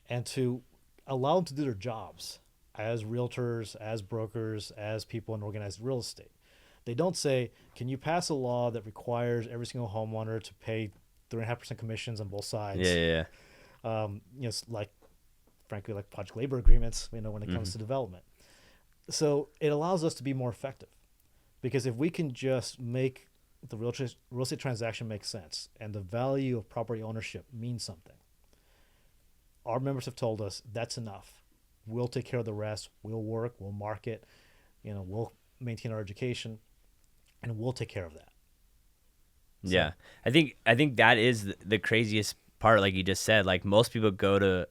and to allow them to do their jobs as realtors, as brokers, as people in organized real estate. They don't say, can you pass a law that requires every single homeowner to pay 3.5% commissions on both sides? Yeah. Frankly, like project labor agreements, when it comes to development. So it allows us to be more effective, because if we can just make the real estate transaction make sense and the value of property ownership means something, our members have told us that's enough. We'll take care of the rest. We'll work, we'll market, we'll maintain our education, and we'll take care of that. So, yeah. I think that is the craziest part, like you just said. Like, most people go to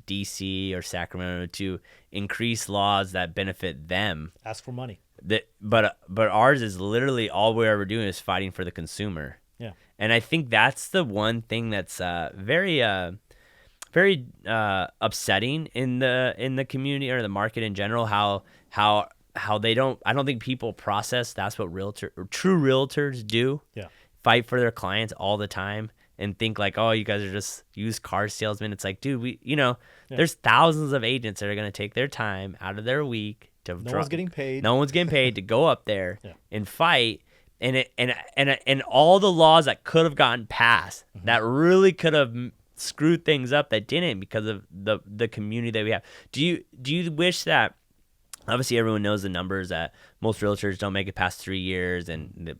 DC or Sacramento to increase laws that benefit them. Ask for money. But ours is literally all we're ever doing is fighting for the consumer. Yeah. And I think that's the one thing that's very upsetting in the community or the market in general. How I don't think people process that's what true realtors do. Yeah. Fight for their clients all the time. And think like, oh, you guys are just used car salesmen. It's like, dude, there's thousands of agents that are going to take their time out of their week to. No one's getting paid. No one's getting paid to go up there and fight, and all the laws that could have gotten passed that really could have screwed things up that didn't because of the community that we have. Do you wish that? Obviously, everyone knows the numbers that most realtors don't make it past 3 years, and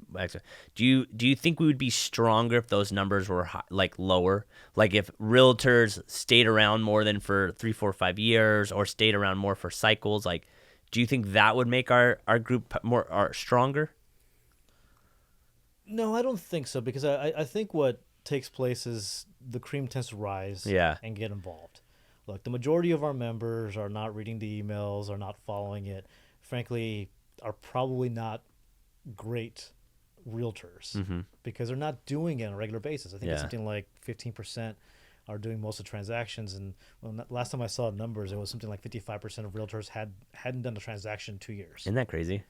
do you think we would be stronger if those numbers were lower? Like if realtors stayed around more than for 3, 4, 5 years, or stayed around more for cycles? Like, Do you think that would make our group more stronger? No, I don't think so, because I think what takes place is the cream tends to rise and get involved. Look, the majority of our members are not reading the emails, are not following it. Frankly, are probably not great realtors because they're not doing it on a regular basis. I think it's something like 15% are doing most of the transactions. And last time I saw numbers, it was something like 55% of realtors hadn't done a transaction in 2 years. Isn't that crazy?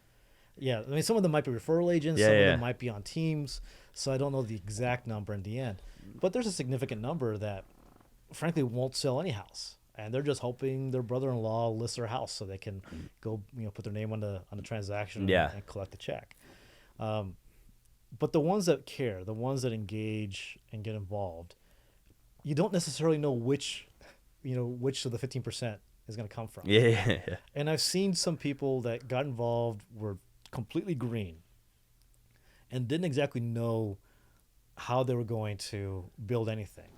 Yeah, I mean, some of them might be referral agents, some of them might be on teams, so I don't know the exact number in the end. But there's a significant number that, frankly, won't sell any house, and they're just hoping their brother-in-law lists their house so they can go, put their name on the transaction and collect the check. But the ones that care, the ones that engage and get involved, you don't necessarily know which of the 15% is going to come from. Yeah. And I've seen some people that got involved were completely green and didn't exactly know how they were going to build anything,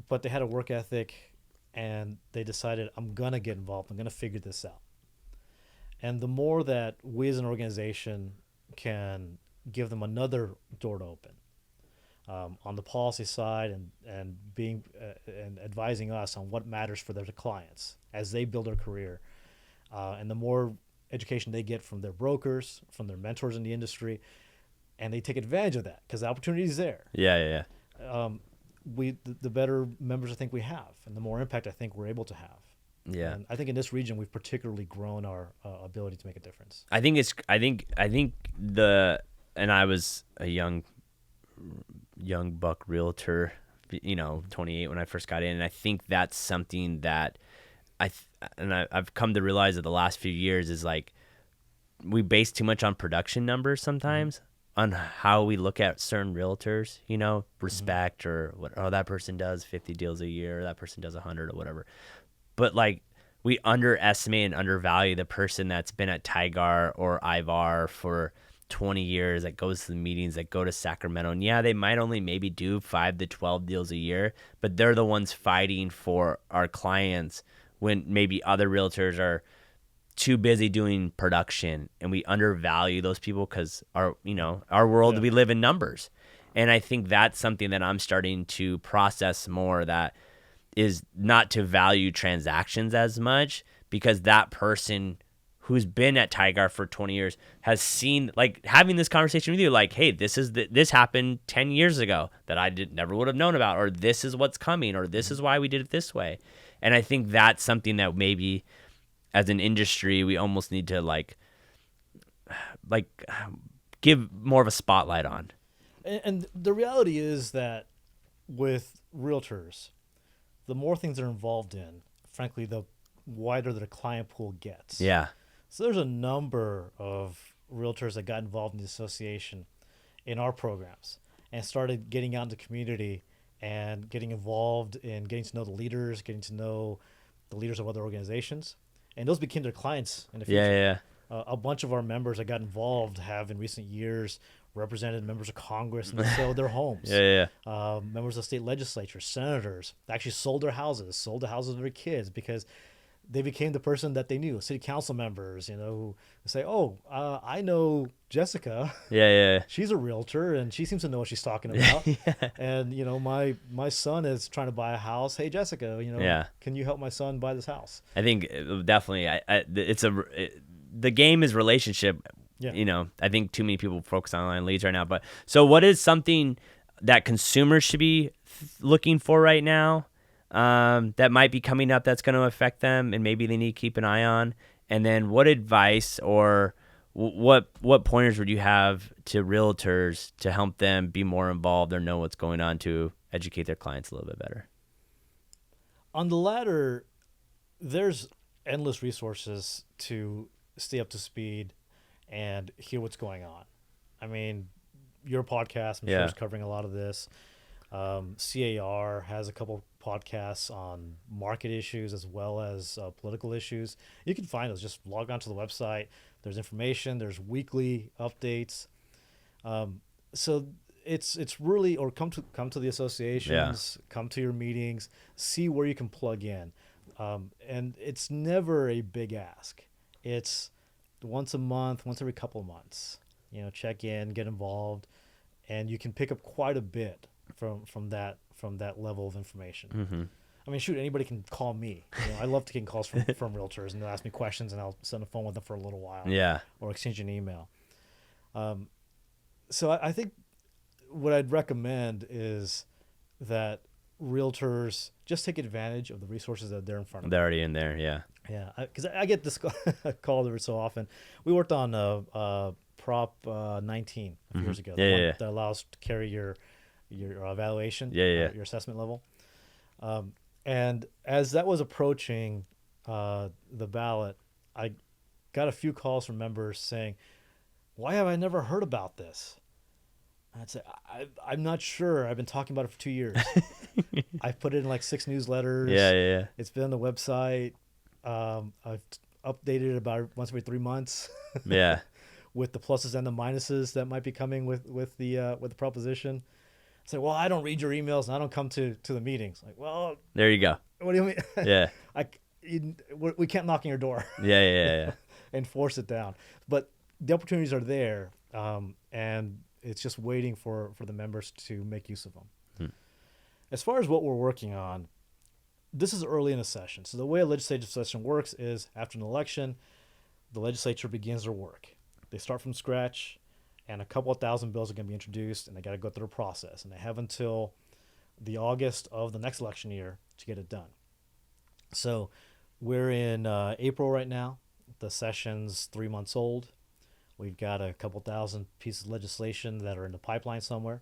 but they had a work ethic and they decided, I'm going to get involved, I'm going to figure this out. And the more that we as an organization can give them another door to open on the policy side and being and advising us on what matters for their clients as they build their career, and the more education they get from their brokers, from their mentors in the industry, and they take advantage of that because the opportunity is there. Yeah. The better members I think we have, and the more impact I think we're able to have. Yeah. And I think in this region we've particularly grown our ability to make a difference. I was a young buck realtor, 28 when I first got in, and I think that's something that I've come to realize that the last few years is like we base too much on production numbers sometimes on how we look at certain realtors, respect or what, that person does 50 deals a year, or that person does 100 or whatever. But like we underestimate and undervalue the person that's been at Tigar or Ivar for 20 years, that goes to the meetings, that go to Sacramento. And yeah, they might only maybe do 5 to 12 deals a year, but they're the ones fighting for our clients when maybe other realtors are too busy doing production, and we undervalue those people because our world, we live in numbers. And I think that's something that I'm starting to process more, that is not to value transactions as much, because that person who's been at Tigar for 20 years has seen, like, having this conversation with you, like, hey, this happened 10 years ago that I never would have known about, or this is what's coming, or this is why we did it this way. And I think that's something that maybe as an industry we almost need to like give more of a spotlight on. And the reality is that with realtors, the more things they're involved in, frankly, the wider the client pool gets. Yeah. So there's a number of realtors that got involved in the association in our programs and started getting out into the community and getting involved in getting to know the leaders, getting to know the leaders of other organizations. And those became their clients in the future. Yeah. A bunch of our members that got involved have in recent years represented members of Congress and they sold their homes. Members of state legislatures, senators actually sold the houses of their kids because they became the person that they knew. City council members, who say, I know Jessica. Yeah. She's a realtor and she seems to know what she's talking about. And, my son is trying to buy a house. Hey, Jessica, can you help my son buy this house? I think definitely the game is relationship. Yeah. I think too many people focus on online leads right now. But so what is something that consumers should be looking for right now that might be coming up that's going to affect them and maybe they need to keep an eye on? And then what advice or what pointers would you have to realtors to help them be more involved or know what's going on to educate their clients a little bit better? On the latter, there's endless resources to stay up to speed and hear what's going on. I mean, your podcast, I'm sure, is covering a lot of this. CAR has a couple podcasts on market issues as well as political issues. You can find those. Just log on to the website. There's information. There's weekly updates. So it's really, or come to the associations, come to your meetings, see where you can plug in. And it's never a big ask. It's once a month, once every couple of months. Check in, get involved, and you can pick up quite a bit from that level of information. Mm-hmm. I mean, shoot, anybody can call me. I love to get calls from realtors, and they'll ask me questions, and I'll sit on the phone with them for a little while. Yeah. Or exchange an email. So I think what I'd recommend is that realtors just take advantage of the resources that they're in front of them. They're already in there, yeah. Yeah, because I get this call every so often. We worked on Prop 19 a few years ago. Yeah. That allows to carry your evaluation, your assessment level. And as that was approaching the ballot, I got a few calls from members saying, "Why have I never heard about this?" I'd say, I'm not sure. I've been talking about it for 2 years. I've put it in like 6 newsletters. Yeah. It's been on the website. I've updated it about once every 3 months. Yeah. With the pluses and the minuses that might be coming with the proposition. Say, well, I don't read your emails and I don't come to the meetings. Like, well, there you go. What do you mean? Yeah. We can't knock on your door. Yeah. And force it down. But the opportunities are there, and it's just waiting for the members to make use of them. As far as what we're working on, this is early in a session. So the way a legislative session works is after an election, the legislature begins their work. They start from scratch, and a couple of thousand bills are going to be introduced, and they got to go through the process. And they have until the August of the next election year to get it done. So we're in April right now. The session's 3 months old. We've got a couple thousand pieces of legislation that are in the pipeline somewhere.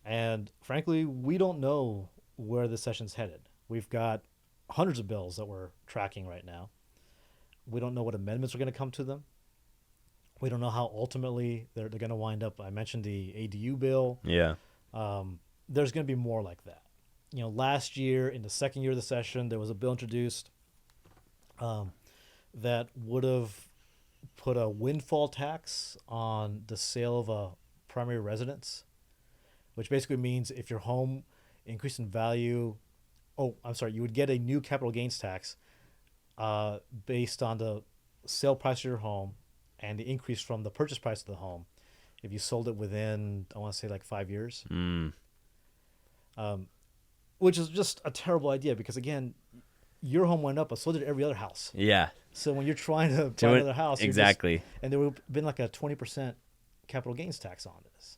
And frankly, we don't know where the session's headed. We've got hundreds of bills that we're tracking right now. We don't know what amendments are going to come to them. We don't know how ultimately they're going to wind up. I mentioned the ADU bill. Yeah. There's going to be more like that. Last year, in the second year of the session, there was a bill introduced that would have put a windfall tax on the sale of a primary residence, which basically means if your home increased in value, you would get a new capital gains tax based on the sale price of your home and the increase from the purchase price of the home if you sold it within, I want to say, like 5 years. Which is just a terrible idea because, again, your home went up, but so did every other house. Yeah. So when you're trying to buy another house, exactly, and there would have been like a 20% capital gains tax on this.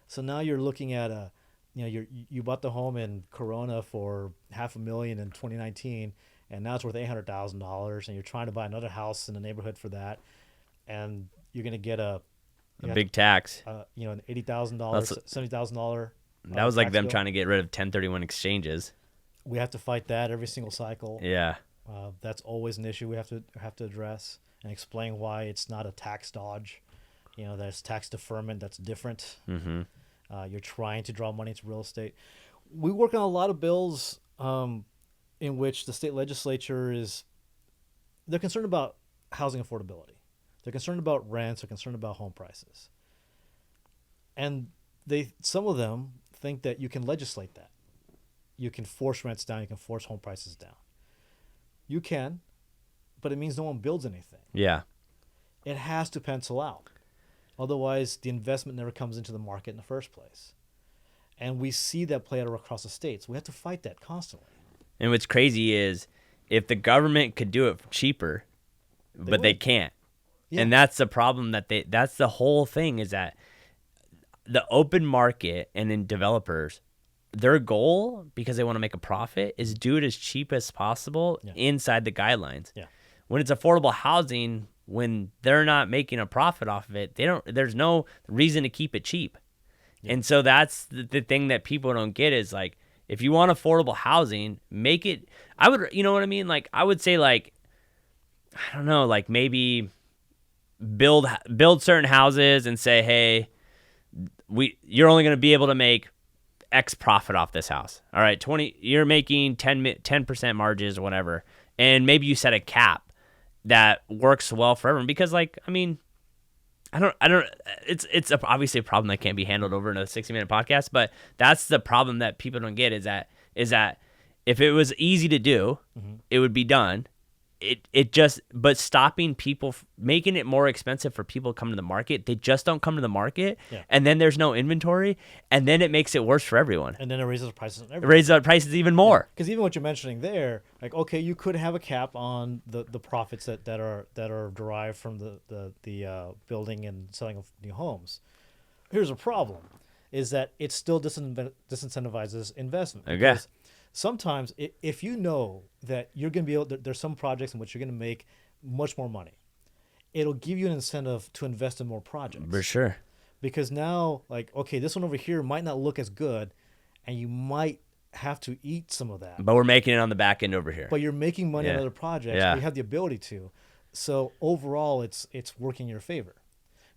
So now you're looking at you bought the home in Corona for $500,000 in 2019, and now it's worth $800,000, and you're trying to buy another house in the neighborhood for that, and you're going to get a big tax. An $80,000, $70,000. That was like them bill. Trying to get rid of 1031 exchanges. We have to fight that every single cycle. Yeah. That's always an issue we have to address and explain why it's not a tax dodge. There's tax deferment that's different. Mm-hmm. You're trying to draw money into real estate. We work on a lot of bills in which the state legislature they're concerned about housing affordability. They're concerned about rents. They're concerned about home prices. And some of them think that you can legislate that. You can force rents down. You can force home prices down. You can, but it means no one builds anything. Yeah. It has to pencil out. Otherwise, the investment never comes into the market in the first place. And we see that play out across the states. We have to fight that constantly. And what's crazy is if the government could do it cheaper, but they can't. Yeah. And that's the problem that's the whole thing is that the open market and then developers, their goal, because they want to make a profit, is do it as cheap as possible inside the guidelines. Yeah. When it's affordable housing, when they're not making a profit off of it, there's no reason to keep it cheap. Yeah. And so that's the thing that people don't get is like, if you want affordable housing, make it, you know what I mean? Like, I would say like, I don't know, like maybe build certain houses and say, hey, you're only going to be able to make X profit off this house. All right, you're making 10% margins or whatever. And maybe you set a cap that works well for everyone because like, I mean, I don't, it's obviously a problem that can't be handled over in a 60-minute podcast, but that's the problem that people don't get is that if it was easy to do, it would be done. but stopping people, making it more expensive for people to come to the market. They just don't come to the market, and then there's no inventory, and then it makes it worse for everyone. And then it raises the prices on everything. It raises the prices even more. Because even what you're mentioning there, like, okay, you could have a cap on the profits that are derived from the building and selling of new homes. Here's a problem, is that it still disincentivizes investment. Okay. Because sometimes if you know that you're going to be able, there's some projects in which you're going to make much more money, it'll give you an incentive to invest in more projects. For sure. Because now, like, okay, this one over here might not look as good, and you might have to eat some of that. But we're making it on the back end over here. But you're making money on other projects. Yeah. You have the ability to. So overall, it's working in your favor.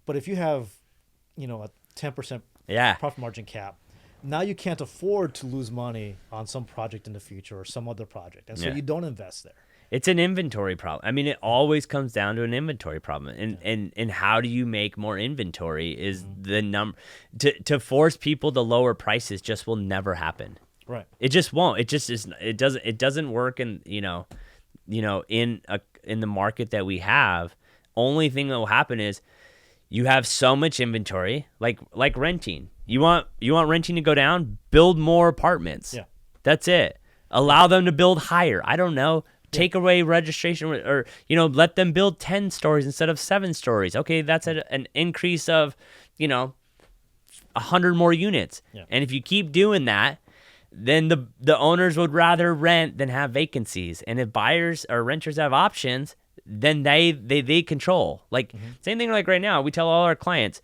But if you have, a 10% profit margin cap, now you can't afford to lose money on some project in the future or some other project, and so you don't invest there. It's an inventory problem. I mean, it always comes down to an inventory problem, and how do you make more inventory is the number. To force people to lower prices just will never happen. Right. It just won't. It just is. It doesn't work in in the market that we have. Only thing that will happen is you have so much inventory, like renting. You want renting to go down? Build more apartments. Yeah. That's it. Allow them to build higher. I don't know. Take away registration, or let them build 10 stories instead of 7 stories. Okay, that's an increase of 100 more units. Yeah. And if you keep doing that, then the owners would rather rent than have vacancies. And if buyers or renters have options, then they control. Like same thing like right now, we tell all our clients,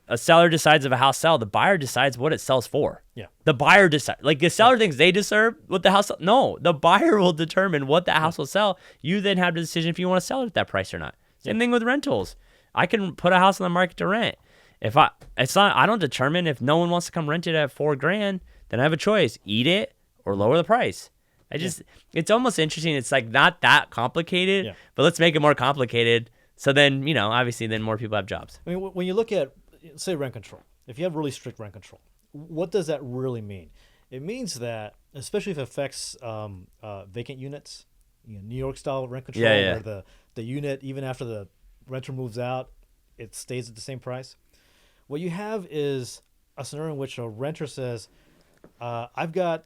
a seller decides if a house sells, the buyer decides what it sells for. Yeah. The buyer decides. Like the seller thinks they deserve what the house. No, the buyer will determine what the house will sell. You then have the decision if you want to sell it at that price or not. Same thing with rentals. I can put a house on the market to rent. I don't determine if no one wants to come rent it at $4,000, then I have a choice: eat it or lower the price. It's almost interesting. It's like not that complicated, but let's make it more complicated. So then, obviously, then more people have jobs. I mean, when you look at, say, rent control, if you have really strict rent control, what does that really mean? It means that, especially if it affects vacant units, New York style rent control, where the unit, even after the renter moves out, it stays at the same price. What you have is a scenario in which a renter says, I've got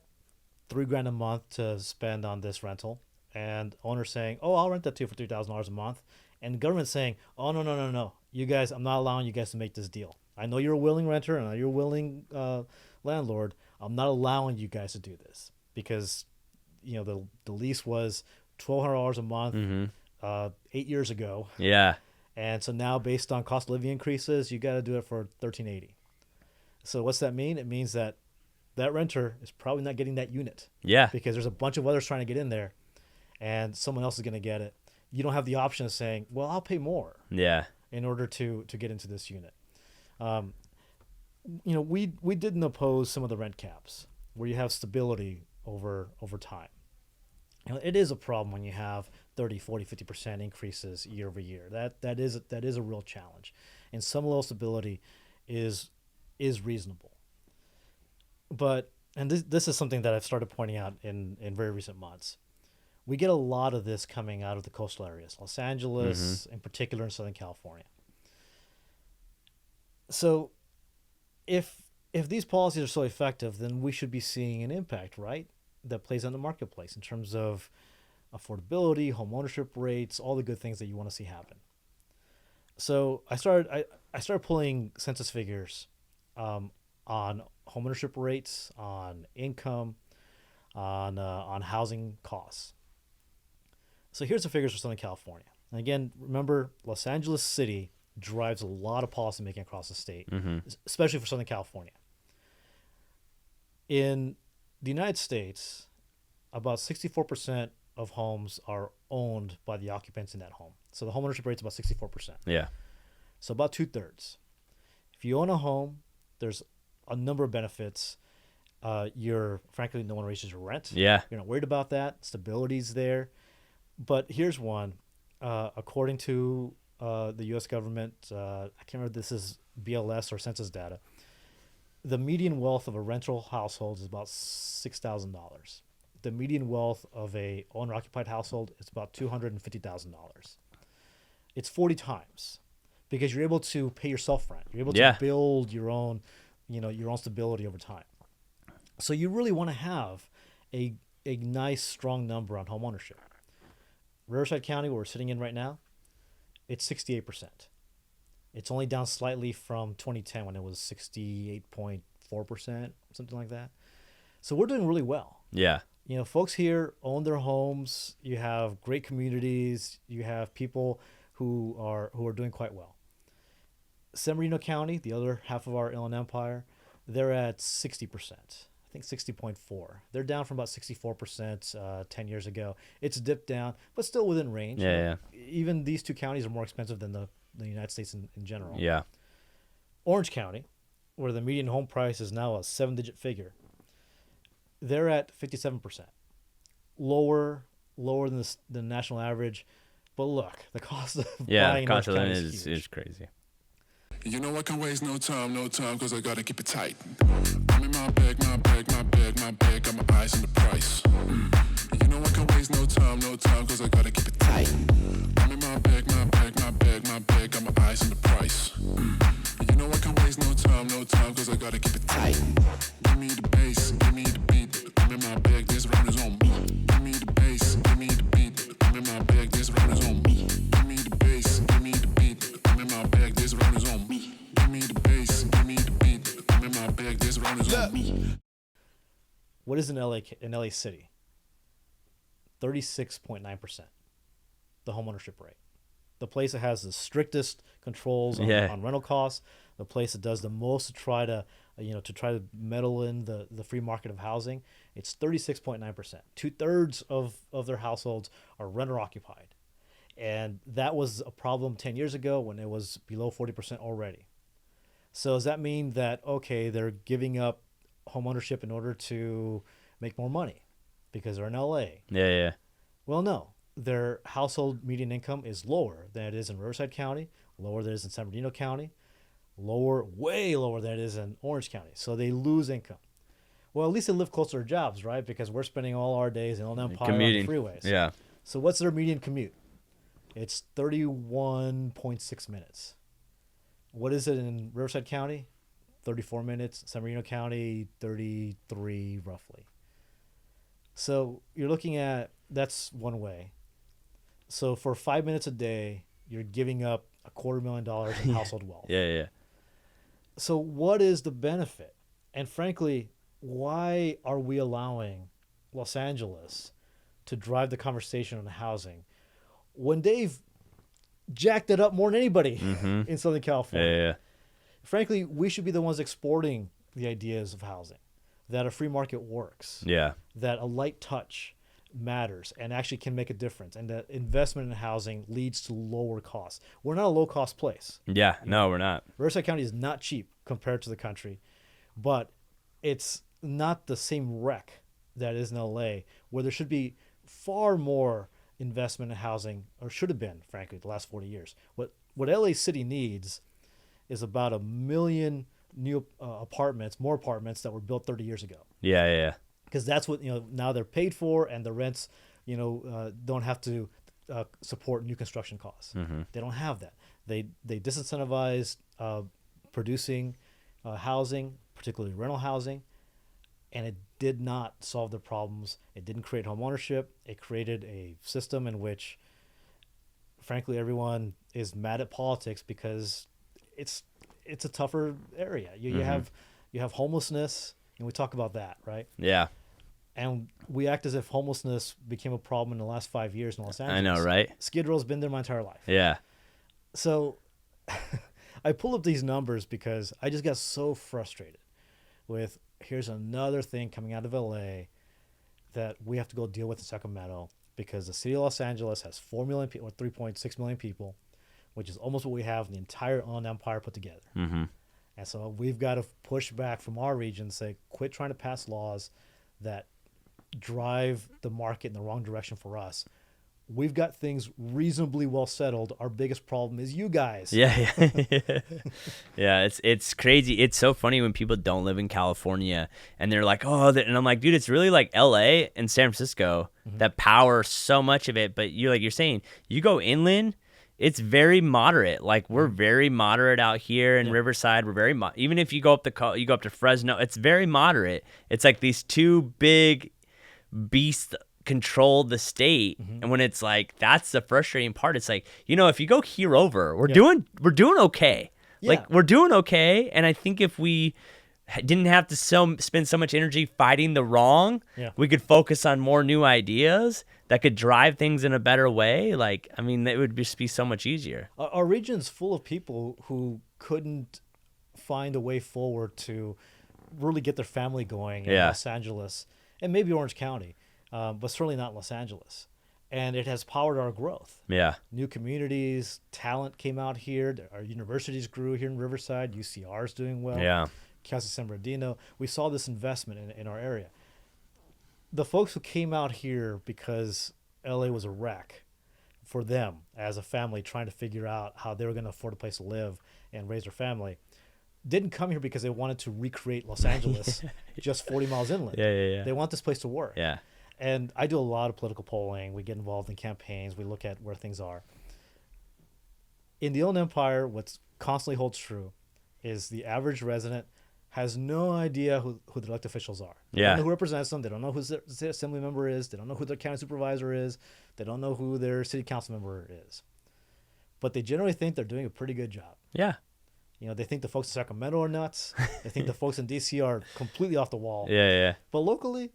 $3,000 a month to spend on this rental, and owner saying, oh, I'll rent that to you for $3,000 a month, and government saying, oh, no, you guys, I'm not allowing you guys to make this deal. I know you're a willing renter, and I know you're a willing landlord. I'm not allowing you guys to do this because, the lease was $1,200 a month 8 years ago. Yeah. And so now, based on cost of living increases, you got to do it for $1,380. So what's that mean? It means that renter is probably not getting that unit. Yeah. Because there's a bunch of others trying to get in there, and someone else is going to get it. You don't have the option of saying, well, I'll pay more. Yeah. In order to get into this unit. We didn't oppose some of the rent caps where you have stability over time. It is a problem when you have 30, 40, 50% increases year over year. That is a real challenge. And some level of stability is reasonable. But, and this is something that I've started pointing out in very recent months. We get a lot of this coming out of the coastal areas, Los Angeles in particular, in Southern California. So if these policies are so effective, then we should be seeing an impact, right, that plays on the marketplace in terms of affordability, home ownership rates, all the good things that you want to see happen. So I started pulling census figures on home ownership rates, on income, on housing costs. So here's the figures for Southern California. And again, remember, Los Angeles City drives a lot of policymaking across the state, especially for Southern California. In the United States, about 64% of homes are owned by the occupants in that home. So the home ownership rate is about 64%. Yeah. So about 2/3. If you own a home, there's a number of benefits. Frankly, no one raises your rent. Yeah. You're not worried about that. Stability's there. But here's one. According to the U.S. government, I can't remember if this is BLS or census data, the median wealth of a rental household is about $6,000. the median wealth of a owner-occupied household is about $250,000. It's 40 times because you're able to pay yourself rent. You're able to build your own, your own stability over time. So you really want to have a nice, strong number on home ownership. Riverside County, where we're sitting in right now, it's 68%. It's only down slightly from 2010 when it was 68.4%, something like that. So we're doing really well. Yeah. Folks here own their homes. You have great communities. You have people who are doing quite well. San Bernardino County, the other half of our Inland Empire, they're at 60%. I think 60.4. They're down from about 64% 10 years ago. It's dipped down, but still within range. Yeah. Even these two counties are more expensive than the United States in general. Yeah. Orange County, where the median home price is now a 7-digit figure, they're at 57%. Lower than the national average. But look, the cost of buying cost of living is crazy. You know I can waste no time, cause I gotta keep it tight. I'm in my bag, got my eyes on the price. You know I can waste no time, cause I gotta keep it tight. I'm in my bag, got my eyes on the price. You know I can waste no time, cause I gotta keep it tight. Give me the bass, give me the beat. I'm in my bag, this round is on me. Give me the bass, give me the beat. I'm in my bag, this round is on me. Give me the bass, give me the beat. I'm in my bag, this round is on me. Give me the bass, give me the beat. I'm in my bag, this round is on me. What is in LA City? 36.9%. The homeownership rate. The place that has the strictest controls on rental costs. The place that does the most to try to meddle in the free market of housing. It's 36.9%. 2/3 of their households are renter occupied. And that was a problem 10 years ago when it was below 40% already. So does that mean that, okay, they're giving up home ownership in order to make more money because they're in LA? Yeah. Well, no. Their household median income is lower than it is in Riverside County, lower than it is in San Bernardino County, way lower than it is in Orange County. So they lose income. Well, at least they live closer to jobs, right? Because we're spending all our days in Inland Empire on the freeways. Yeah. So what's their median commute? It's 31.6 minutes. What is it in Riverside County? 34 minutes. San Bernardino County, 33 roughly. So you're looking at, that's one way. So for 5 minutes a day, you're giving up $250,000 in household wealth. Yeah. So what is the benefit? And frankly, why are we allowing Los Angeles to drive the conversation on housing when they've jacked it up more than anybody in Southern California? Yeah. Frankly, we should be the ones exporting the ideas of housing, that a free market works, that a light touch matters and actually can make a difference, and that investment in housing leads to lower costs. We're not a low-cost place. Yeah, no, we're not. Riverside County is not cheap compared to the country, but it's not the same wreck that is in LA, where there should be far more investment in housing, or should have been, frankly, the last 40 years. What LA City needs is about 1 million new more apartments that were built 30 years ago. Yeah. Because that's what, now they're paid for, and the rents, don't have to support new construction costs. They don't have that. They disincentivized producing housing, particularly rental housing, and it did not solve the problems. It didn't create home ownership. It created a system in which, frankly, everyone is mad at politics because it's a tougher area. You have homelessness, and we talk about that, right? Yeah. And we act as if homelessness became a problem in the last 5 years in Los Angeles. I know, right? Skid Row's been there my entire life. Yeah. So I pull up these numbers because I just got so frustrated with, here's another thing coming out of LA that we have to go deal with in Sacramento, because the city of Los Angeles has 4 million people, or 3.6 million people, which is almost what we have in the entire Inland Empire put together. And so we've got to push back from our region and say, quit trying to pass laws that drive the market in the wrong direction for us. we've got things reasonably well settled. Our biggest problem is you guys. Yeah. Yeah, it's crazy. It's so funny when people don't live in California and they're like, oh, and I'm like, dude, it's really like LA and San Francisco that power so much of it. But you're saying, you go inland, it's very moderate. Like we're very moderate out here in Riverside. We're very even if you go up to Fresno, it's very moderate. It's like these two big beasts control the state, and when it's like, that's the frustrating part. It's like, if you go here over, we're doing okay. Like we're doing okay, and I think if we didn't have to spend so much energy fighting the wrong, we could focus on more new ideas that could drive things in a better way. Like, I mean, it would just be so much easier. Our region's full of people who couldn't find a way forward to really get their family going in Los Angeles and maybe Orange County, but certainly not Los Angeles. And it has powered our growth. Yeah. New communities, talent came out here. Our universities grew here in Riverside. UCR is doing well. Yeah. Casa San Bernardino. We saw this investment in our area. The folks who came out here because LA was a wreck for them as a family trying to figure out how they were going to afford a place to live and raise their family didn't come here because they wanted to recreate Los Angeles just 40 miles inland. Yeah. They want this place to work. Yeah. And I do a lot of political polling. We get involved in campaigns. We look at where things are. In the Inland Empire, what constantly holds true is the average resident has no idea who the elected officials are. They don't know who represents them. They don't know who their assembly member is. They don't know who their county supervisor is. They don't know who their city council member is. But they generally think they're doing a pretty good job. Yeah. They think the folks in Sacramento are nuts. They think the folks in D.C. are completely off the wall. Yeah. But locally,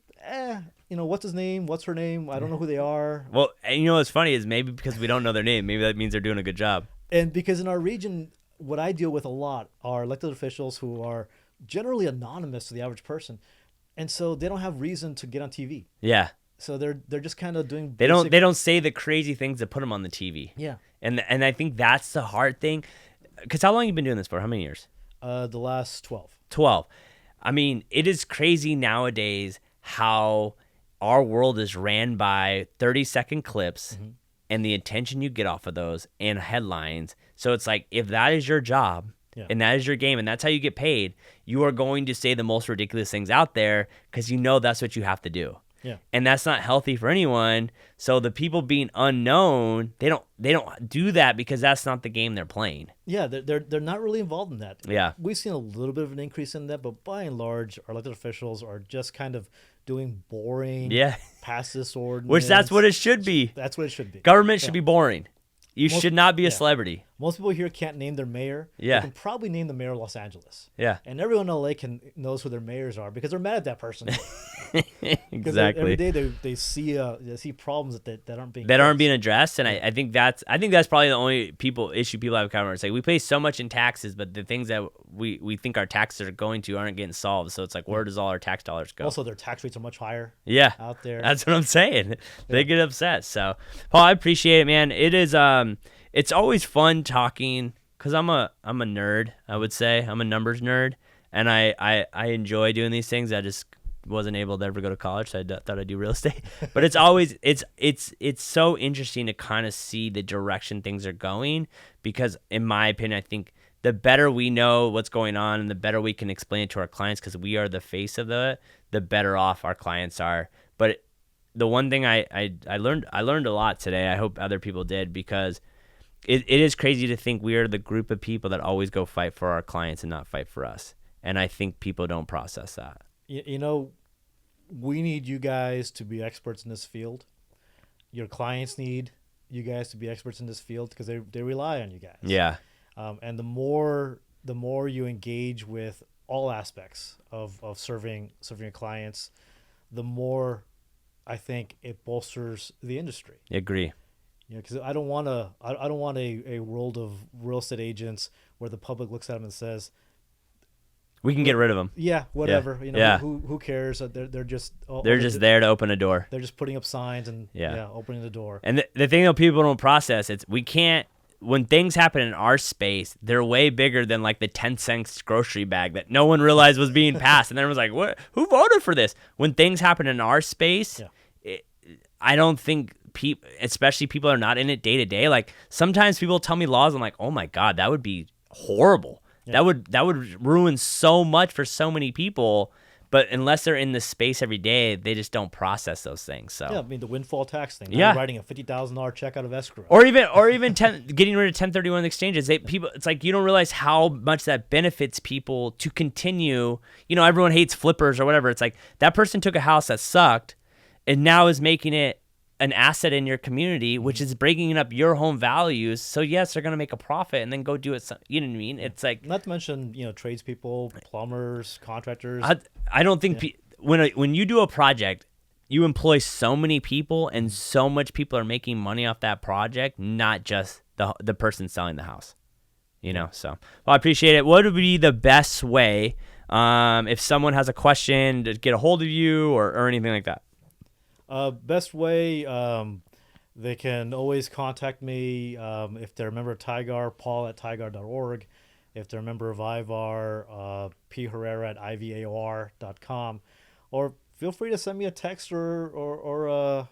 what's his name? What's her name? I don't know who they are. Well, and what's funny is maybe because we don't know their name, maybe that means they're doing a good job. And because in our region, what I deal with a lot are elected officials who are generally anonymous to the average person, and so they don't have reason to get on TV. Yeah. So they're just kind of doing. They don't say the crazy things that put them on the TV. Yeah. And I think that's the hard thing. Because how long have you been doing this for? How many years? The last 12. 12. I mean, it is crazy nowadays how our world is ran by 30-second clips and the attention you get off of those and headlines. So it's like, if that is your job and that is your game and that's how you get paid, you are going to say the most ridiculous things out there because that's what you have to do. Yeah. And that's not healthy for anyone. So the people being unknown, they don't do that because that's not the game they're playing. Yeah, they're not really involved in that. Yeah. We've seen a little bit of an increase in that, but by and large, our elected officials are just kind of doing boring, pass this ordinance. Which that's what it should be. That's what it should be. Government should be boring. You should not be a celebrity. Most people here can't name their mayor. Yeah. They can probably name the mayor of Los Angeles. Yeah. And everyone in LA knows who their mayors are because they're mad at that person. Exactly. Every day they see problems that aren't being addressed, and I think that's probably the only issue people have covered. It's like we pay so much in taxes, but the things that we think our taxes are going to aren't getting solved. So it's like, where does all our tax dollars go? Also, their tax rates are much higher. Out there. That's what I'm saying. They get upset. So, Paul, I appreciate it, man. It is it's always fun talking because I'm a nerd. I would say I'm a numbers nerd, and I enjoy doing these things. I just wasn't able to ever go to college, so I thought I'd do real estate. But it's always it's so interesting to kind of see the direction things are going, because in my opinion, I think the better we know what's going on and the better we can explain it to our clients, because we are the face of the better off our clients are. But the one thing I learned a lot today. I hope other people did, because it is crazy to think we are the group of people that always go fight for our clients and not fight for us. And I think people don't process that. We need you guys to be experts in this field. Your clients need you guys to be experts in this field because they rely on you guys. Yeah. And the more you engage with all aspects of serving your clients, the more I think it bolsters the industry. I agree. Because I don't want a world of real estate agents where the public looks at them and says, we can get rid of them. Yeah, whatever. Who cares? They're just there to open a door. They're just putting up signs and opening the door. And the thing that people don't process, we can't. When things happen in our space, they're way bigger than like the 10-cent grocery bag that no one realized was being passed, and everyone's like, "What? Who voted for this?" When things happen in our space, I don't think especially people that are not in it day to day. Like sometimes people tell me laws, I'm like, oh my God, that would be horrible. Yeah. That would ruin so much for so many people. But unless they're in the space every day, they just don't process those things. So yeah, I mean the windfall tax thing. Yeah, writing a $50,000 check out of escrow, or even getting rid of 1031 exchanges. It's like you don't realize how much that benefits people to continue. You know, everyone hates flippers or whatever. It's like that person took a house that sucked, and now is making it an asset in your community, which is bringing up your home values. So yes, they're gonna make a profit and then go do it. You know what I mean? It's like, not to mention, you know, tradespeople, plumbers, contractors. I don't think when you do a project, you employ so many people, and so much people are making money off that project, not just the person selling the house. You know, so well, I appreciate it. What would be the best way if someone has a question to get a hold of you or anything like that? Best way, they can always contact me if they're a member of TIGAR, paul@tigar.org. If they're a member of IVAR, pherrera@ivar.com. Or feel free to send me a text or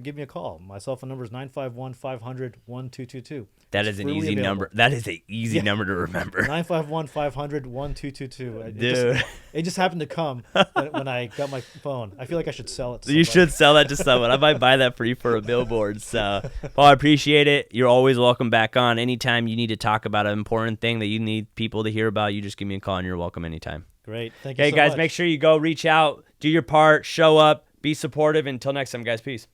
give me a call. My cell phone number is 951-500-1222. That is an easy number. That is an easy number to remember. 951-500-1222. Dude. It just happened to come when I got my phone. I feel like I should sell it to somebody. You should sell that to someone. I might buy that for you for a billboard. So, Paul, I appreciate it. You're always welcome back on. Anytime you need to talk about an important thing that you need people to hear about, you just give me a call and you're welcome anytime. Great. Thank you so much. Hey, guys, much. make sure you go reach out, do your part, show up, be supportive. Until next time, guys. Peace.